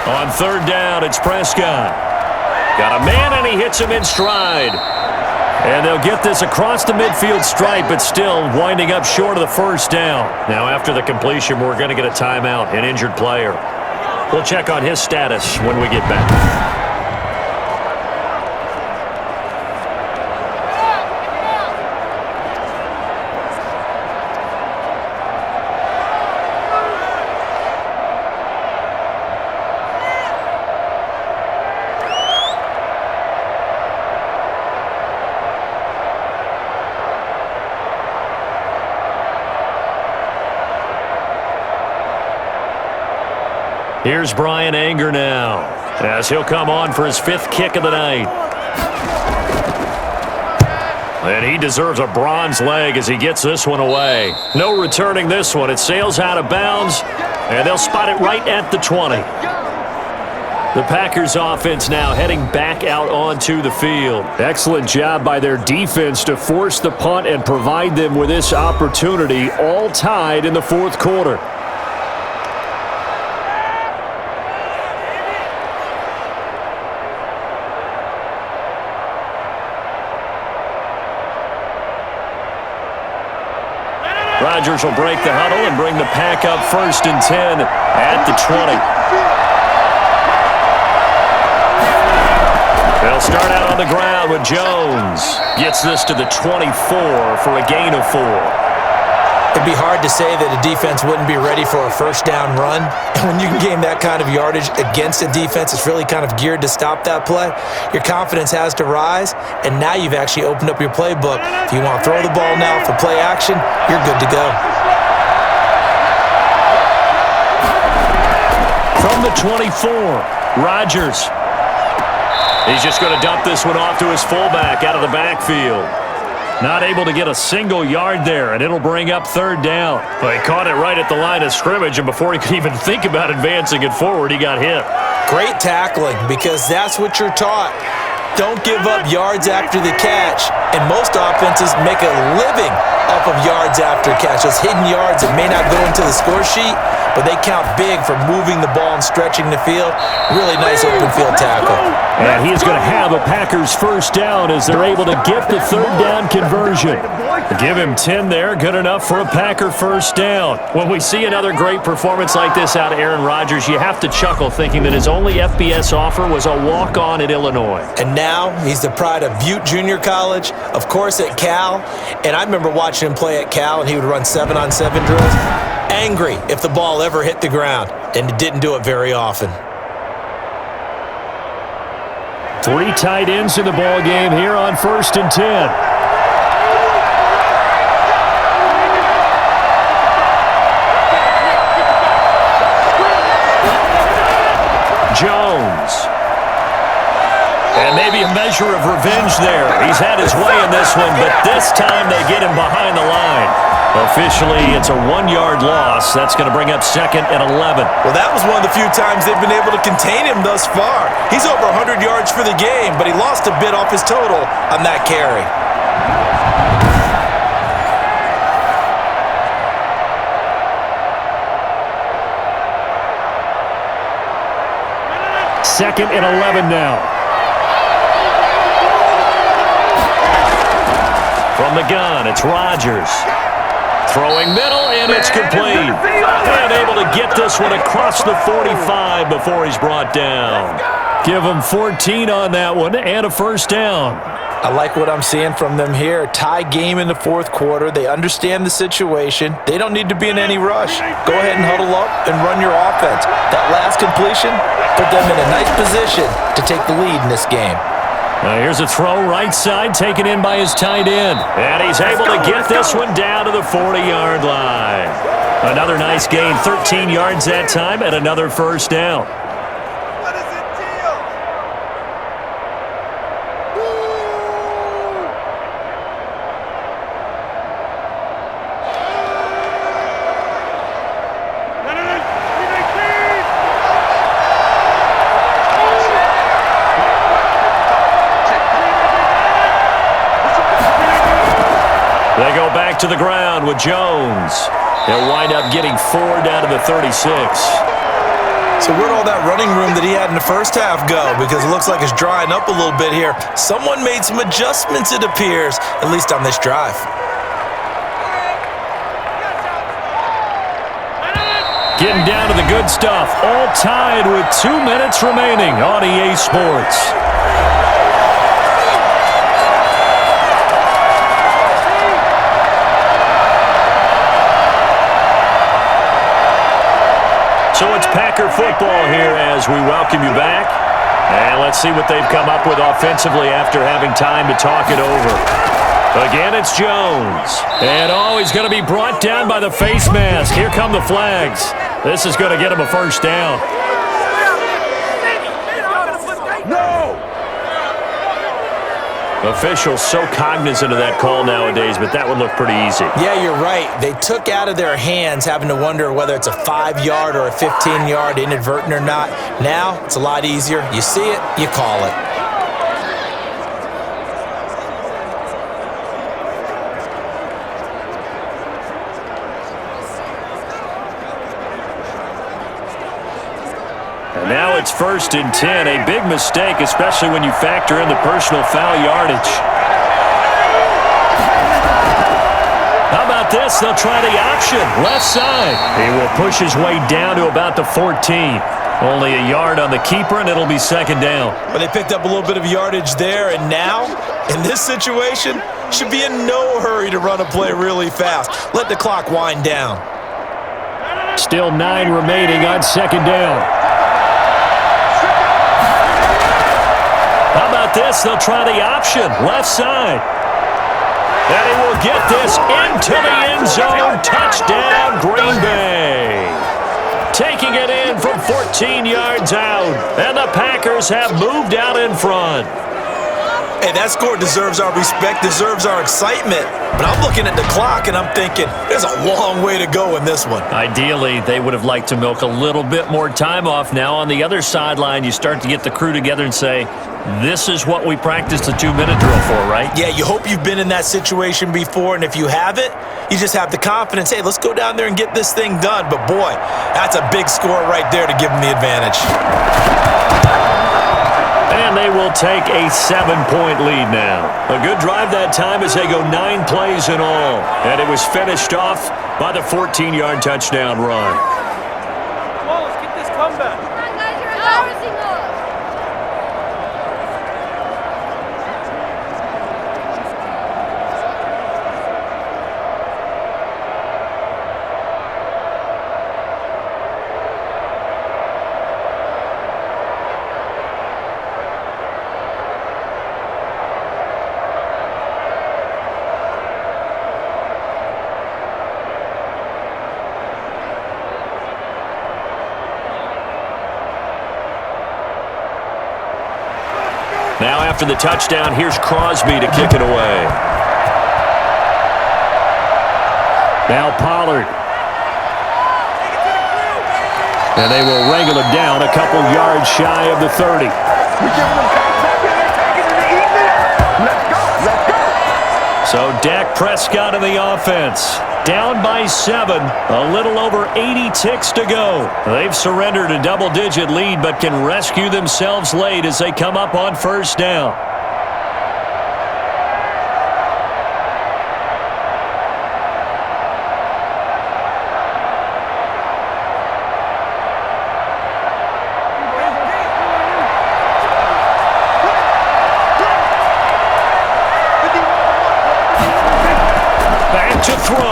On 3rd down, it's Prescott. Got a man, and he hits him in stride. And they'll get this across the midfield stripe, but still winding up short of the 1st down. Now, after the completion, we're going to get a timeout, an injured player. We'll check on his status when we get back. Here's Brian Anger now, as he'll come on for his 5th kick of the night. And he deserves a bronze leg as he gets this one away. No returning this one. It sails out of bounds, and they'll spot it right at the 20. The Packers offense now heading back out onto the field. Excellent job by their defense to force the punt and provide them with this opportunity, all tied in the 4th quarter. Rodgers will break the huddle and bring the pack up 1st and 10 at the 20. They'll start out on the ground with Jones. Gets this to the 24 for a gain of 4. It'd be hard to say that a defense wouldn't be ready for a 1st down run. And when you can gain that kind of yardage against a defense, it's really kind of geared to stop that play. Your confidence has to rise, and now you've actually opened up your playbook. If you want to throw the ball now for play action, you're good to go. From the 24, Rodgers. He's just going to dump this one off to his fullback out of the backfield. Not able to get a single yard there, and it'll bring up 3rd down. Well, he caught it right at the line of scrimmage, and before he could even think about advancing it forward, he got hit. Great tackling, because that's what you're taught. Don't give up yards after the catch, and most offenses make a living off of yards after catch. Those hidden yards that may not go into the score sheet, but they count big for moving the ball and stretching the field. Really nice open field tackle. And he's going to have a Packers 1st down as they're able to get the 3rd down conversion. Give him 10 there, good enough for a Packer 1st down. When we see another great performance like this out of Aaron Rodgers, you have to chuckle thinking that his only FBS offer was a walk-on at Illinois. And now he's the pride of Butte Junior College, of course at Cal. And I remember watching him play at Cal, and he would run 7-on-7 drills. Angry if the ball ever hit the ground, and it didn't do it very often. 3 tight ends in the ball game here on 1st and 10. Jones. And maybe a measure of revenge there. He's had his way in this one, but this time they get him behind the line. Officially, it's a 1-yard loss. That's going to bring up 2nd and 11. Well, that was one of the few times they've been able to contain him thus far. He's over 100 yards for the game, but he lost a bit off his total on that carry. Second and 11 now. From the gun, it's Rodgers. Throwing middle, and it's complete. And able to get this one across the 45 before he's brought down. Give him 14 on that one and a 1st down. I like what I'm seeing from them here. Tie game in the 4th quarter. They understand the situation. They don't need to be in any rush. Go ahead and huddle up and run your offense. That last completion, put them in a nice position to take the lead in this game. Here's a throw right side, taken in by his tight end. And he's able to get this one down to the 40-yard line. Another nice gain, 13 yards that time, and another first down. They go back to the ground with Jones. He'll wind up getting 4 down to the 36. So where'd all that running room that he had in the first half go? Because it looks like it's drying up a little bit here. Someone made some adjustments, it appears, at least on this drive. Getting down to the good stuff. All tied with 2 minutes remaining on EA Sports. So it's Packer football here as we welcome you back. And let's see what they've come up with offensively after having time to talk it over. Again, it's Jones. And he's going to be brought down by the face mask. Here come the flags. This is going to get him a first down. Officials so cognizant of that call nowadays, but that would look pretty easy. Yeah, you're right. They took out of their hands having to wonder whether it's a 5-yard or a 15-yard inadvertent or not. Now, it's a lot easier. You see it, you call it. Now it's 1st and 10. A big mistake, especially when you factor in the personal foul yardage. How about this? They'll try the option. Left side. He will push his way down to about the 14. Only a yard on the keeper, and it'll be 2nd down. But they picked up a little bit of yardage there, and now, in this situation, should be in no hurry to run a play really fast. Let the clock wind down. Still 9 remaining on 2nd down. How about this? They'll try the option. Left side. And he will get this into the end zone. Touchdown, Green Bay. Taking it in from 14 yards out. And the Packers have moved out in front. Hey, that score deserves our respect, deserves our excitement. But I'm looking at the clock, and I'm thinking, there's a long way to go in this one. Ideally, they would have liked to milk a little bit more time off. Now, on the other sideline, you start to get the crew together and say, this is what we practiced the 2-minute drill for, right? Yeah, you hope you've been in that situation before, and if you haven't, you just have the confidence, hey, let's go down there and get this thing done. But, boy, that's a big score right there to give them the advantage. And they will take a 7-point lead now. A good drive that time as they go 9 plays in all. And it was finished off by the 14-yard touchdown run. Come on, let's get this comeback. Come on, guys, you're embarrassing us. Now after the touchdown, here's Crosby to kick it away. Now Pollard. And they will wrangle him down a couple yards shy of the 30. We're giving them contact and they're taking it to evening. Let's go, let's go. So Dak Prescott in the offense. Down by 7, a little over 80 ticks to go. They've surrendered a double-digit lead but can rescue themselves late as they come up on 1st down. Back to throw.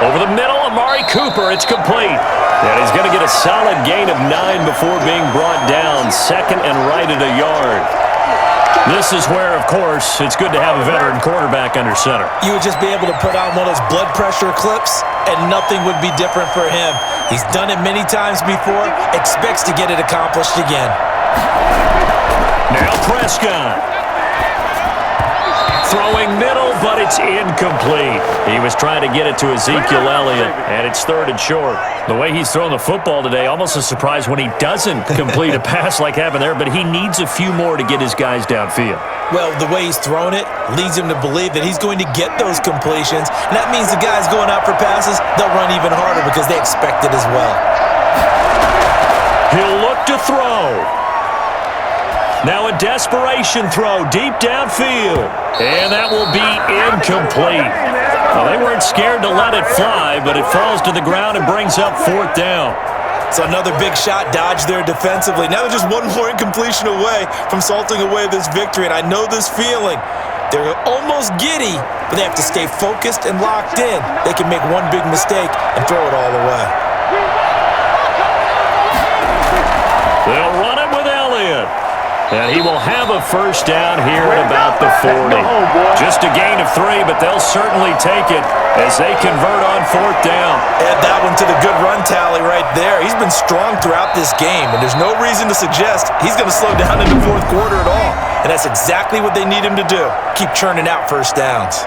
Over the middle, Amari Cooper. It's complete. And he's going to get a solid gain of 9 before being brought down. Second and right at a yard. This is where, of course, it's good to have a veteran quarterback under center. You would just be able to put on one of those blood pressure clips, and nothing would be different for him. He's done it many times before, expects to get it accomplished again. Now Prescott. Throwing middle, but it's incomplete. He was trying to get it to Ezekiel Elliott, and it's 3rd and short. The way he's throwing the football today, almost a surprise when he doesn't complete a pass like happened there, but he needs a few more to get his guys downfield. Well, the way he's thrown it leads him to believe that he's going to get those completions, and that means the guys going out for passes, they'll run even harder because they expect it as well. He'll look to throw. Now a desperation throw deep downfield. And that will be incomplete. Well, they weren't scared to let it fly, but it falls to the ground and brings up 4th down. So another big shot dodged there defensively. Now they're just one more incompletion away from salting away this victory, and I know this feeling. They're almost giddy, but they have to stay focused and locked in. They can make one big mistake and throw it all away. They'll run it with Elliott. And he will have a first down here at about the 40. Just a gain of 3, but they'll certainly take it as they convert on 4th down. Add that one to the good run tally right there. He's been strong throughout this game, and there's no reason to suggest he's going to slow down in the 4th quarter at all. And that's exactly what they need him to do. Keep churning out first downs.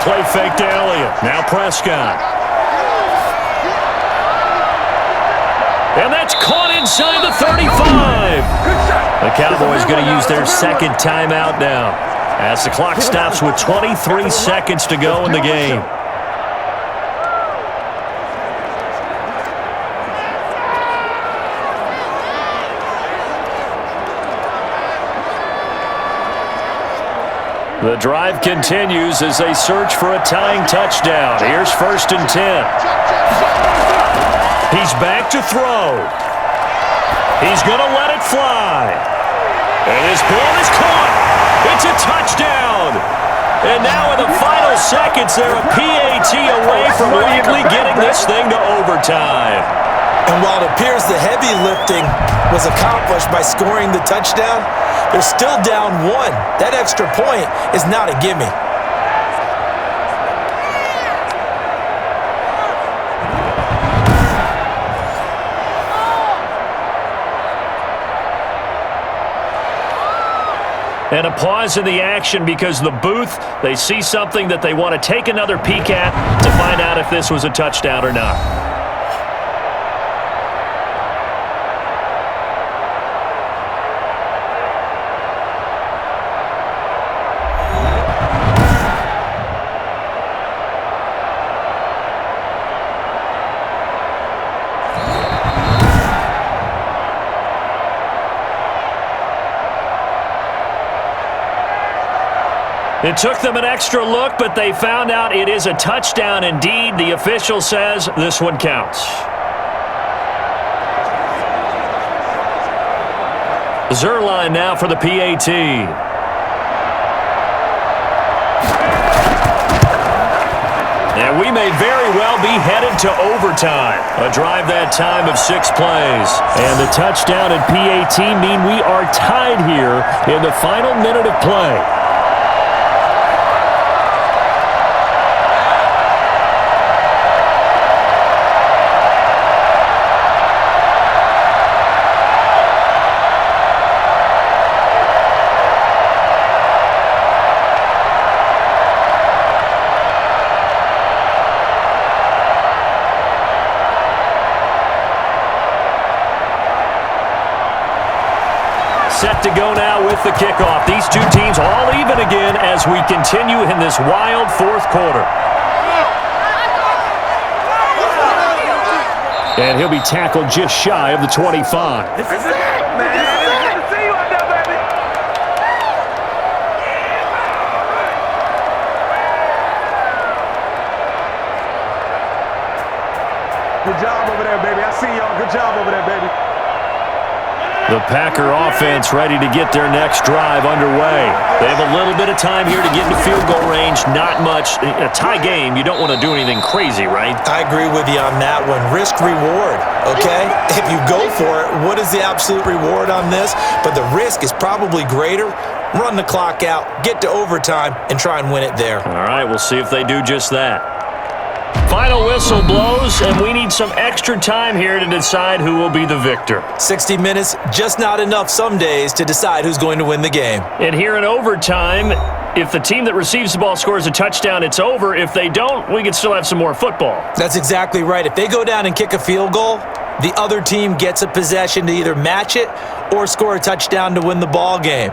Play fake to Elliott. Now Prescott. And that's caught inside the 35. The Cowboys going to use their 2nd timeout now as the clock stops with 23 seconds to go in the game. The drive continues as they search for a tying touchdown. Here's 1st and 10. He's back to throw. He's going to let it fly. And his ball is caught. It's a touchdown. And now in the final seconds, they're a PAT away from likely getting this thing to overtime. And while it appears the heavy lifting was accomplished by scoring the touchdown, they're still down 1. That extra point is not a gimme. And a pause in the action because the booth, they see something that they want to take another peek at to find out if this was a touchdown or not. It took them an extra look, but they found out it is a touchdown indeed. The official says this one counts. Zerline now for the PAT. And we may very well be headed to overtime. A drive that time of 6 plays. And the touchdown and PAT mean we are tied here in the final minute of play. Set to go now with the kickoff. These two teams all even again as we continue in this wild 4th quarter. And he'll be tackled just shy of the 25. This is it, man. See you out there, baby. Good job over there, baby. I see y'all. Good job over there, baby. The Packer offense ready to get their next drive underway. They have a little bit of time here to get into field goal range. Not much. A tie game, you don't want to do anything crazy, right? I agree with you on that one. Risk reward, okay? If you go for it, what is the absolute reward on this? But the risk is probably greater. Run the clock out, get to overtime, and try and win it there. All right, we'll see if they do just that. Final whistle blows, and we need some extra time here to decide who will be the victor. 60 minutes, just not enough some days to decide who's going to win the game. And here in overtime, if the team that receives the ball scores a touchdown, it's over. If they don't, we can still have some more football. That's exactly right. If they go down and kick a field goal, the other team gets a possession to either match it or score a touchdown to win the ball game.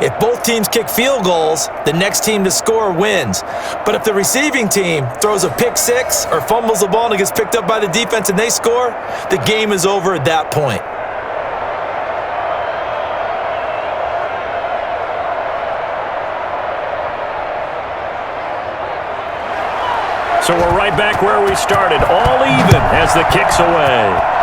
If both teams kick field goals, the next team to score wins. But if the receiving team throws a pick six or fumbles the ball and it gets picked up by the defense and they score, the game is over at that point. So we're right back where we started, all even as the kick's away.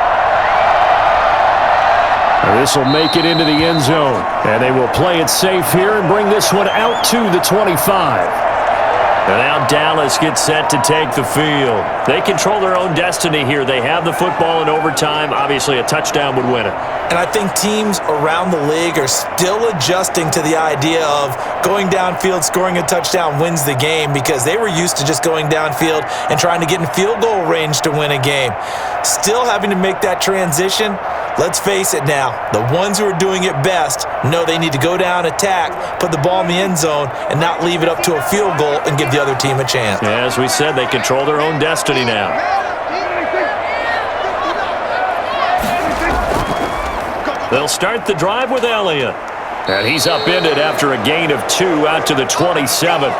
This will make it into the end zone, and they will play it safe here and bring this one out to the 25. And now Dallas gets set to take the field. They control their own destiny here. They have the football in overtime. Obviously, a touchdown would win it. And I think teams around the league are still adjusting to the idea of going downfield, scoring a touchdown wins the game, because they were used to just going downfield and trying to get in field goal range to win a game. Still having to make that transition. Let's face it now, the ones who are doing it best know they need to go down, attack, put the ball in the end zone, and not leave it up to a field goal and give the other team a chance. As we said, they control their own destiny now. They'll start the drive with Elliott. And he's upended after a gain of 2 out to the 27.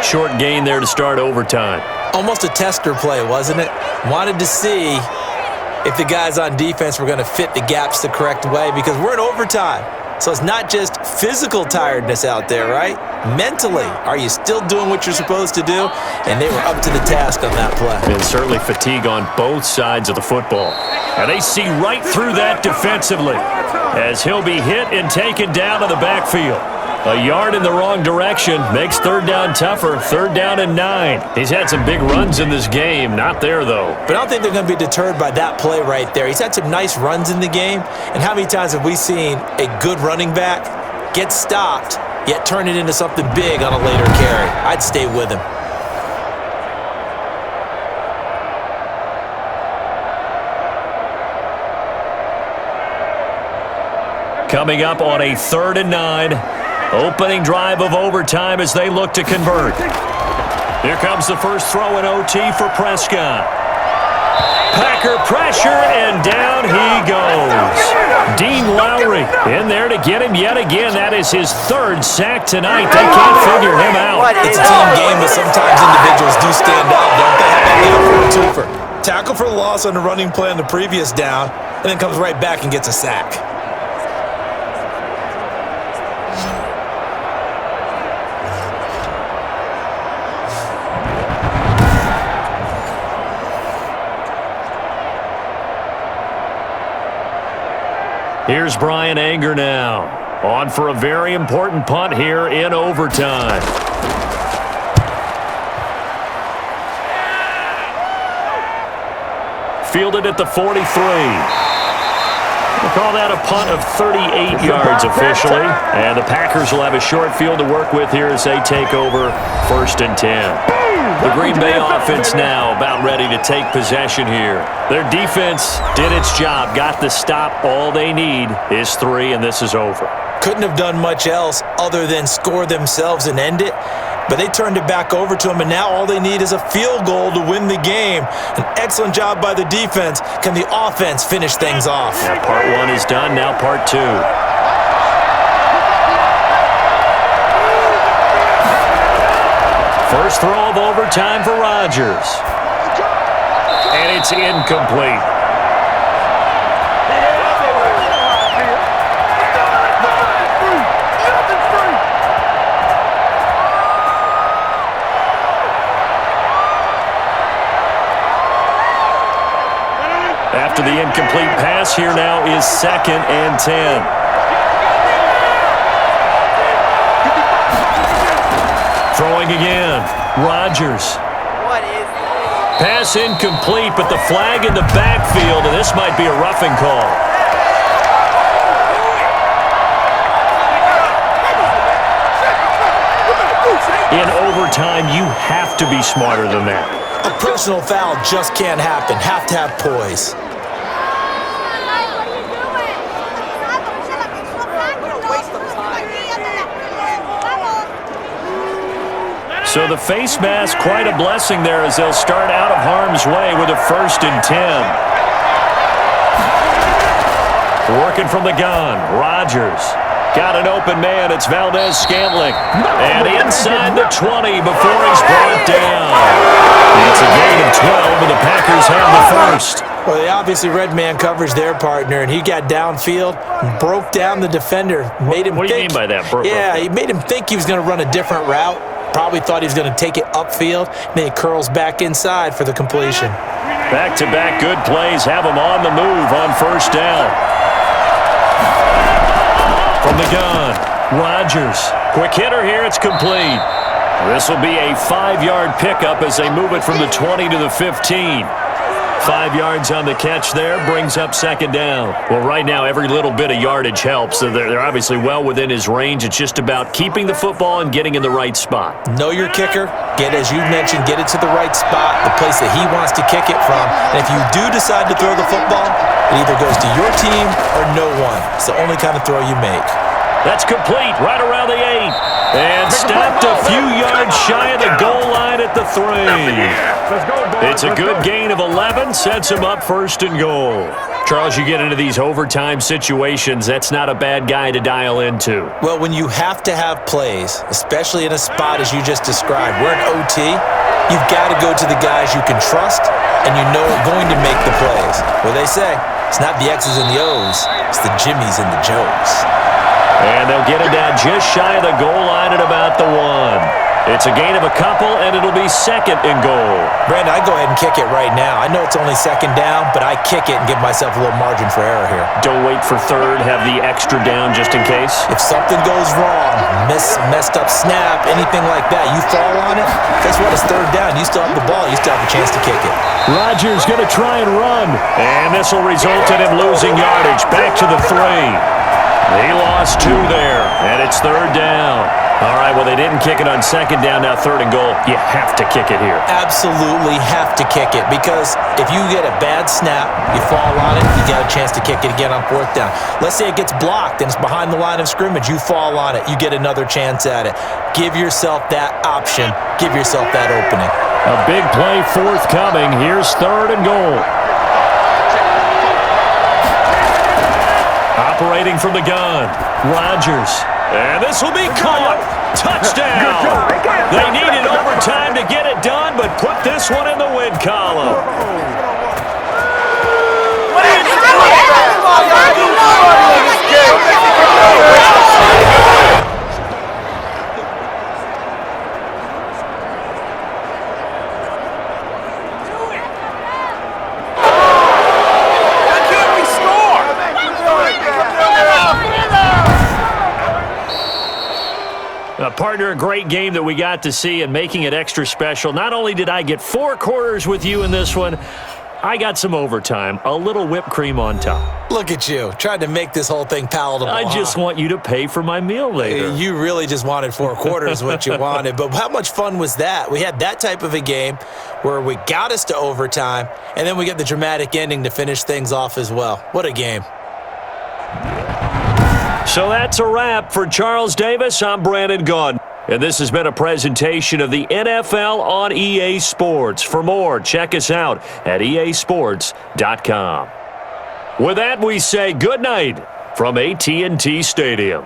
Short gain there to start overtime. Almost a tester play, wasn't it? Wanted to see if the guys on defense were going to fit the gaps the correct way, because we're in overtime. So it's not just physical tiredness out there, right? Mentally, are you still doing what you're supposed to do? And they were up to the task on that play. And certainly fatigue on both sides of the football. And they see right through that defensively as he'll be hit and taken down to the backfield. A yard in the wrong direction makes third down tougher. 3rd down and 9. He's had some big runs in this game. Not there, though. But I don't think they're going to be deterred by that play right there. He's had some nice runs in the game. And how many times have we seen a good running back get stopped, yet turn it into something big on a later carry? I'd stay with him. Coming up on a 3rd and 9. Opening drive of overtime as they look to convert. Here comes the first throw in OT for Prescott. Packer pressure, and down he goes. Dean Lowry in there to get him yet again. That is his 3rd sack tonight. They can't figure him out. It's a team game, but sometimes individuals do stand out, don't they? How about that for a twofer? Tackle for loss on the running play on the previous down, and then comes right back and gets a sack. Here's Brian Anger now, on for a very important punt here in overtime. Fielded at the 43. We'll call that a punt of 38 yards officially, and the Packers will have a short field to work with here as they take over 1st and 10. The Green Bay offense now about ready to take possession here. Their defense did its job, got the stop. All they need is 3, and this is over. Couldn't have done much else other than score themselves and end it, but they turned it back over to them, and now all they need is a field goal to win the game. An excellent job by the defense. Can the offense finish things off? Now part 1 is done, now part 2. First throw of overtime for Rodgers. And it's incomplete. After the incomplete pass, here now is 2nd and 10. Throwing again. Rodgers. What is this? Pass incomplete, but the flag in the backfield, and this might be a roughing call. In overtime, you have to be smarter than that. A personal foul just can't happen. Have to have poise. So the face mask, quite a blessing there as they'll start out of harm's way with a 1st and 10. Working from the gun, Rodgers. Got an open man, it's Valdez-Scantling. And inside the 20 before he's brought down. It's a gain of 12, and the Packers have the 1st. Well, they obviously read man coverage their partner, and he got downfield, broke down the defender, made him What do you mean by that? He made him think he was going to run a different route. Probably thought he was going to take it upfield. Then he curls back inside for the completion. Back-to-back good plays have him on the move on 1st down. From the gun, Rodgers. Quick hitter here, it's complete. This will be a 5-yard pickup as they move it from the 20 to the 15. 5 yards on the catch there, brings up 2nd down. Well, right now, every little bit of yardage helps. So they're obviously well within his range. It's just about keeping the football and getting in the right spot. Know your kicker. As you mentioned, get it to the right spot, the place that he wants to kick it from. And if you do decide to throw the football, it either goes to your team or no one. It's the only kind of throw you make. That's complete, right around the 8. And stopped a few yards shy of the goal line at the 3. It's a good gain of 11, sets him up 1st and goal. Charles, you get into these overtime situations, that's not a bad guy to dial into. Well, when you have to have plays, especially in a spot as you just described, we're in OT, you've got to go to the guys you can trust and you know are going to make the plays. Well, they say, it's not the X's and the O's, it's the Jimmies and the Joes. And they'll get it down just shy of the goal line at about the 1. It's a gain of a couple, and it'll be 2nd and goal. Brandon, I go ahead and kick it right now. I know it's only 2nd down, but I kick it and give myself a little margin for error here. Don't wait for 3rd, have the extra down just in case. If something goes wrong, messed up snap, anything like that, you fall on it, guess what? It's 3rd down. You still have the ball. You still have a chance to kick it. Rodgers going to try and run. And this will result in him losing yardage. Back to the 3. He lost 2 there, and it's 3rd down. All right, well, they didn't kick it on 2nd down, now 3rd and goal. You have to kick it here. Absolutely have to kick it, because if you get a bad snap, you fall on it, you got a chance to kick it again on 4th down. Let's say it gets blocked and it's behind the line of scrimmage. You fall on it, you get another chance at it. Give yourself that option. Give yourself that opening. A big play forthcoming. Here's 3rd and goal. Operating from the gun, Rodgers. And this will be caught. Touchdown. They needed overtime to get it done, but put this one in the win column. What are you Partner, a great game that we got to see and making it extra special. Not only did I get 4 quarters with you in this one, I got some overtime, a little whipped cream on top. Look at you, trying to make this whole thing palatable. I just want you to pay for my meal later. You really just wanted 4 quarters what you wanted, but how much fun was that? We had that type of a game where we got us to overtime, and then we get the dramatic ending to finish things off as well. What a game. So that's a wrap. For Charles Davis, I'm Brandon Gaudin. And this has been a presentation of the NFL on EA Sports. For more, check us out at easports.com. With that, we say good night from AT&T Stadium.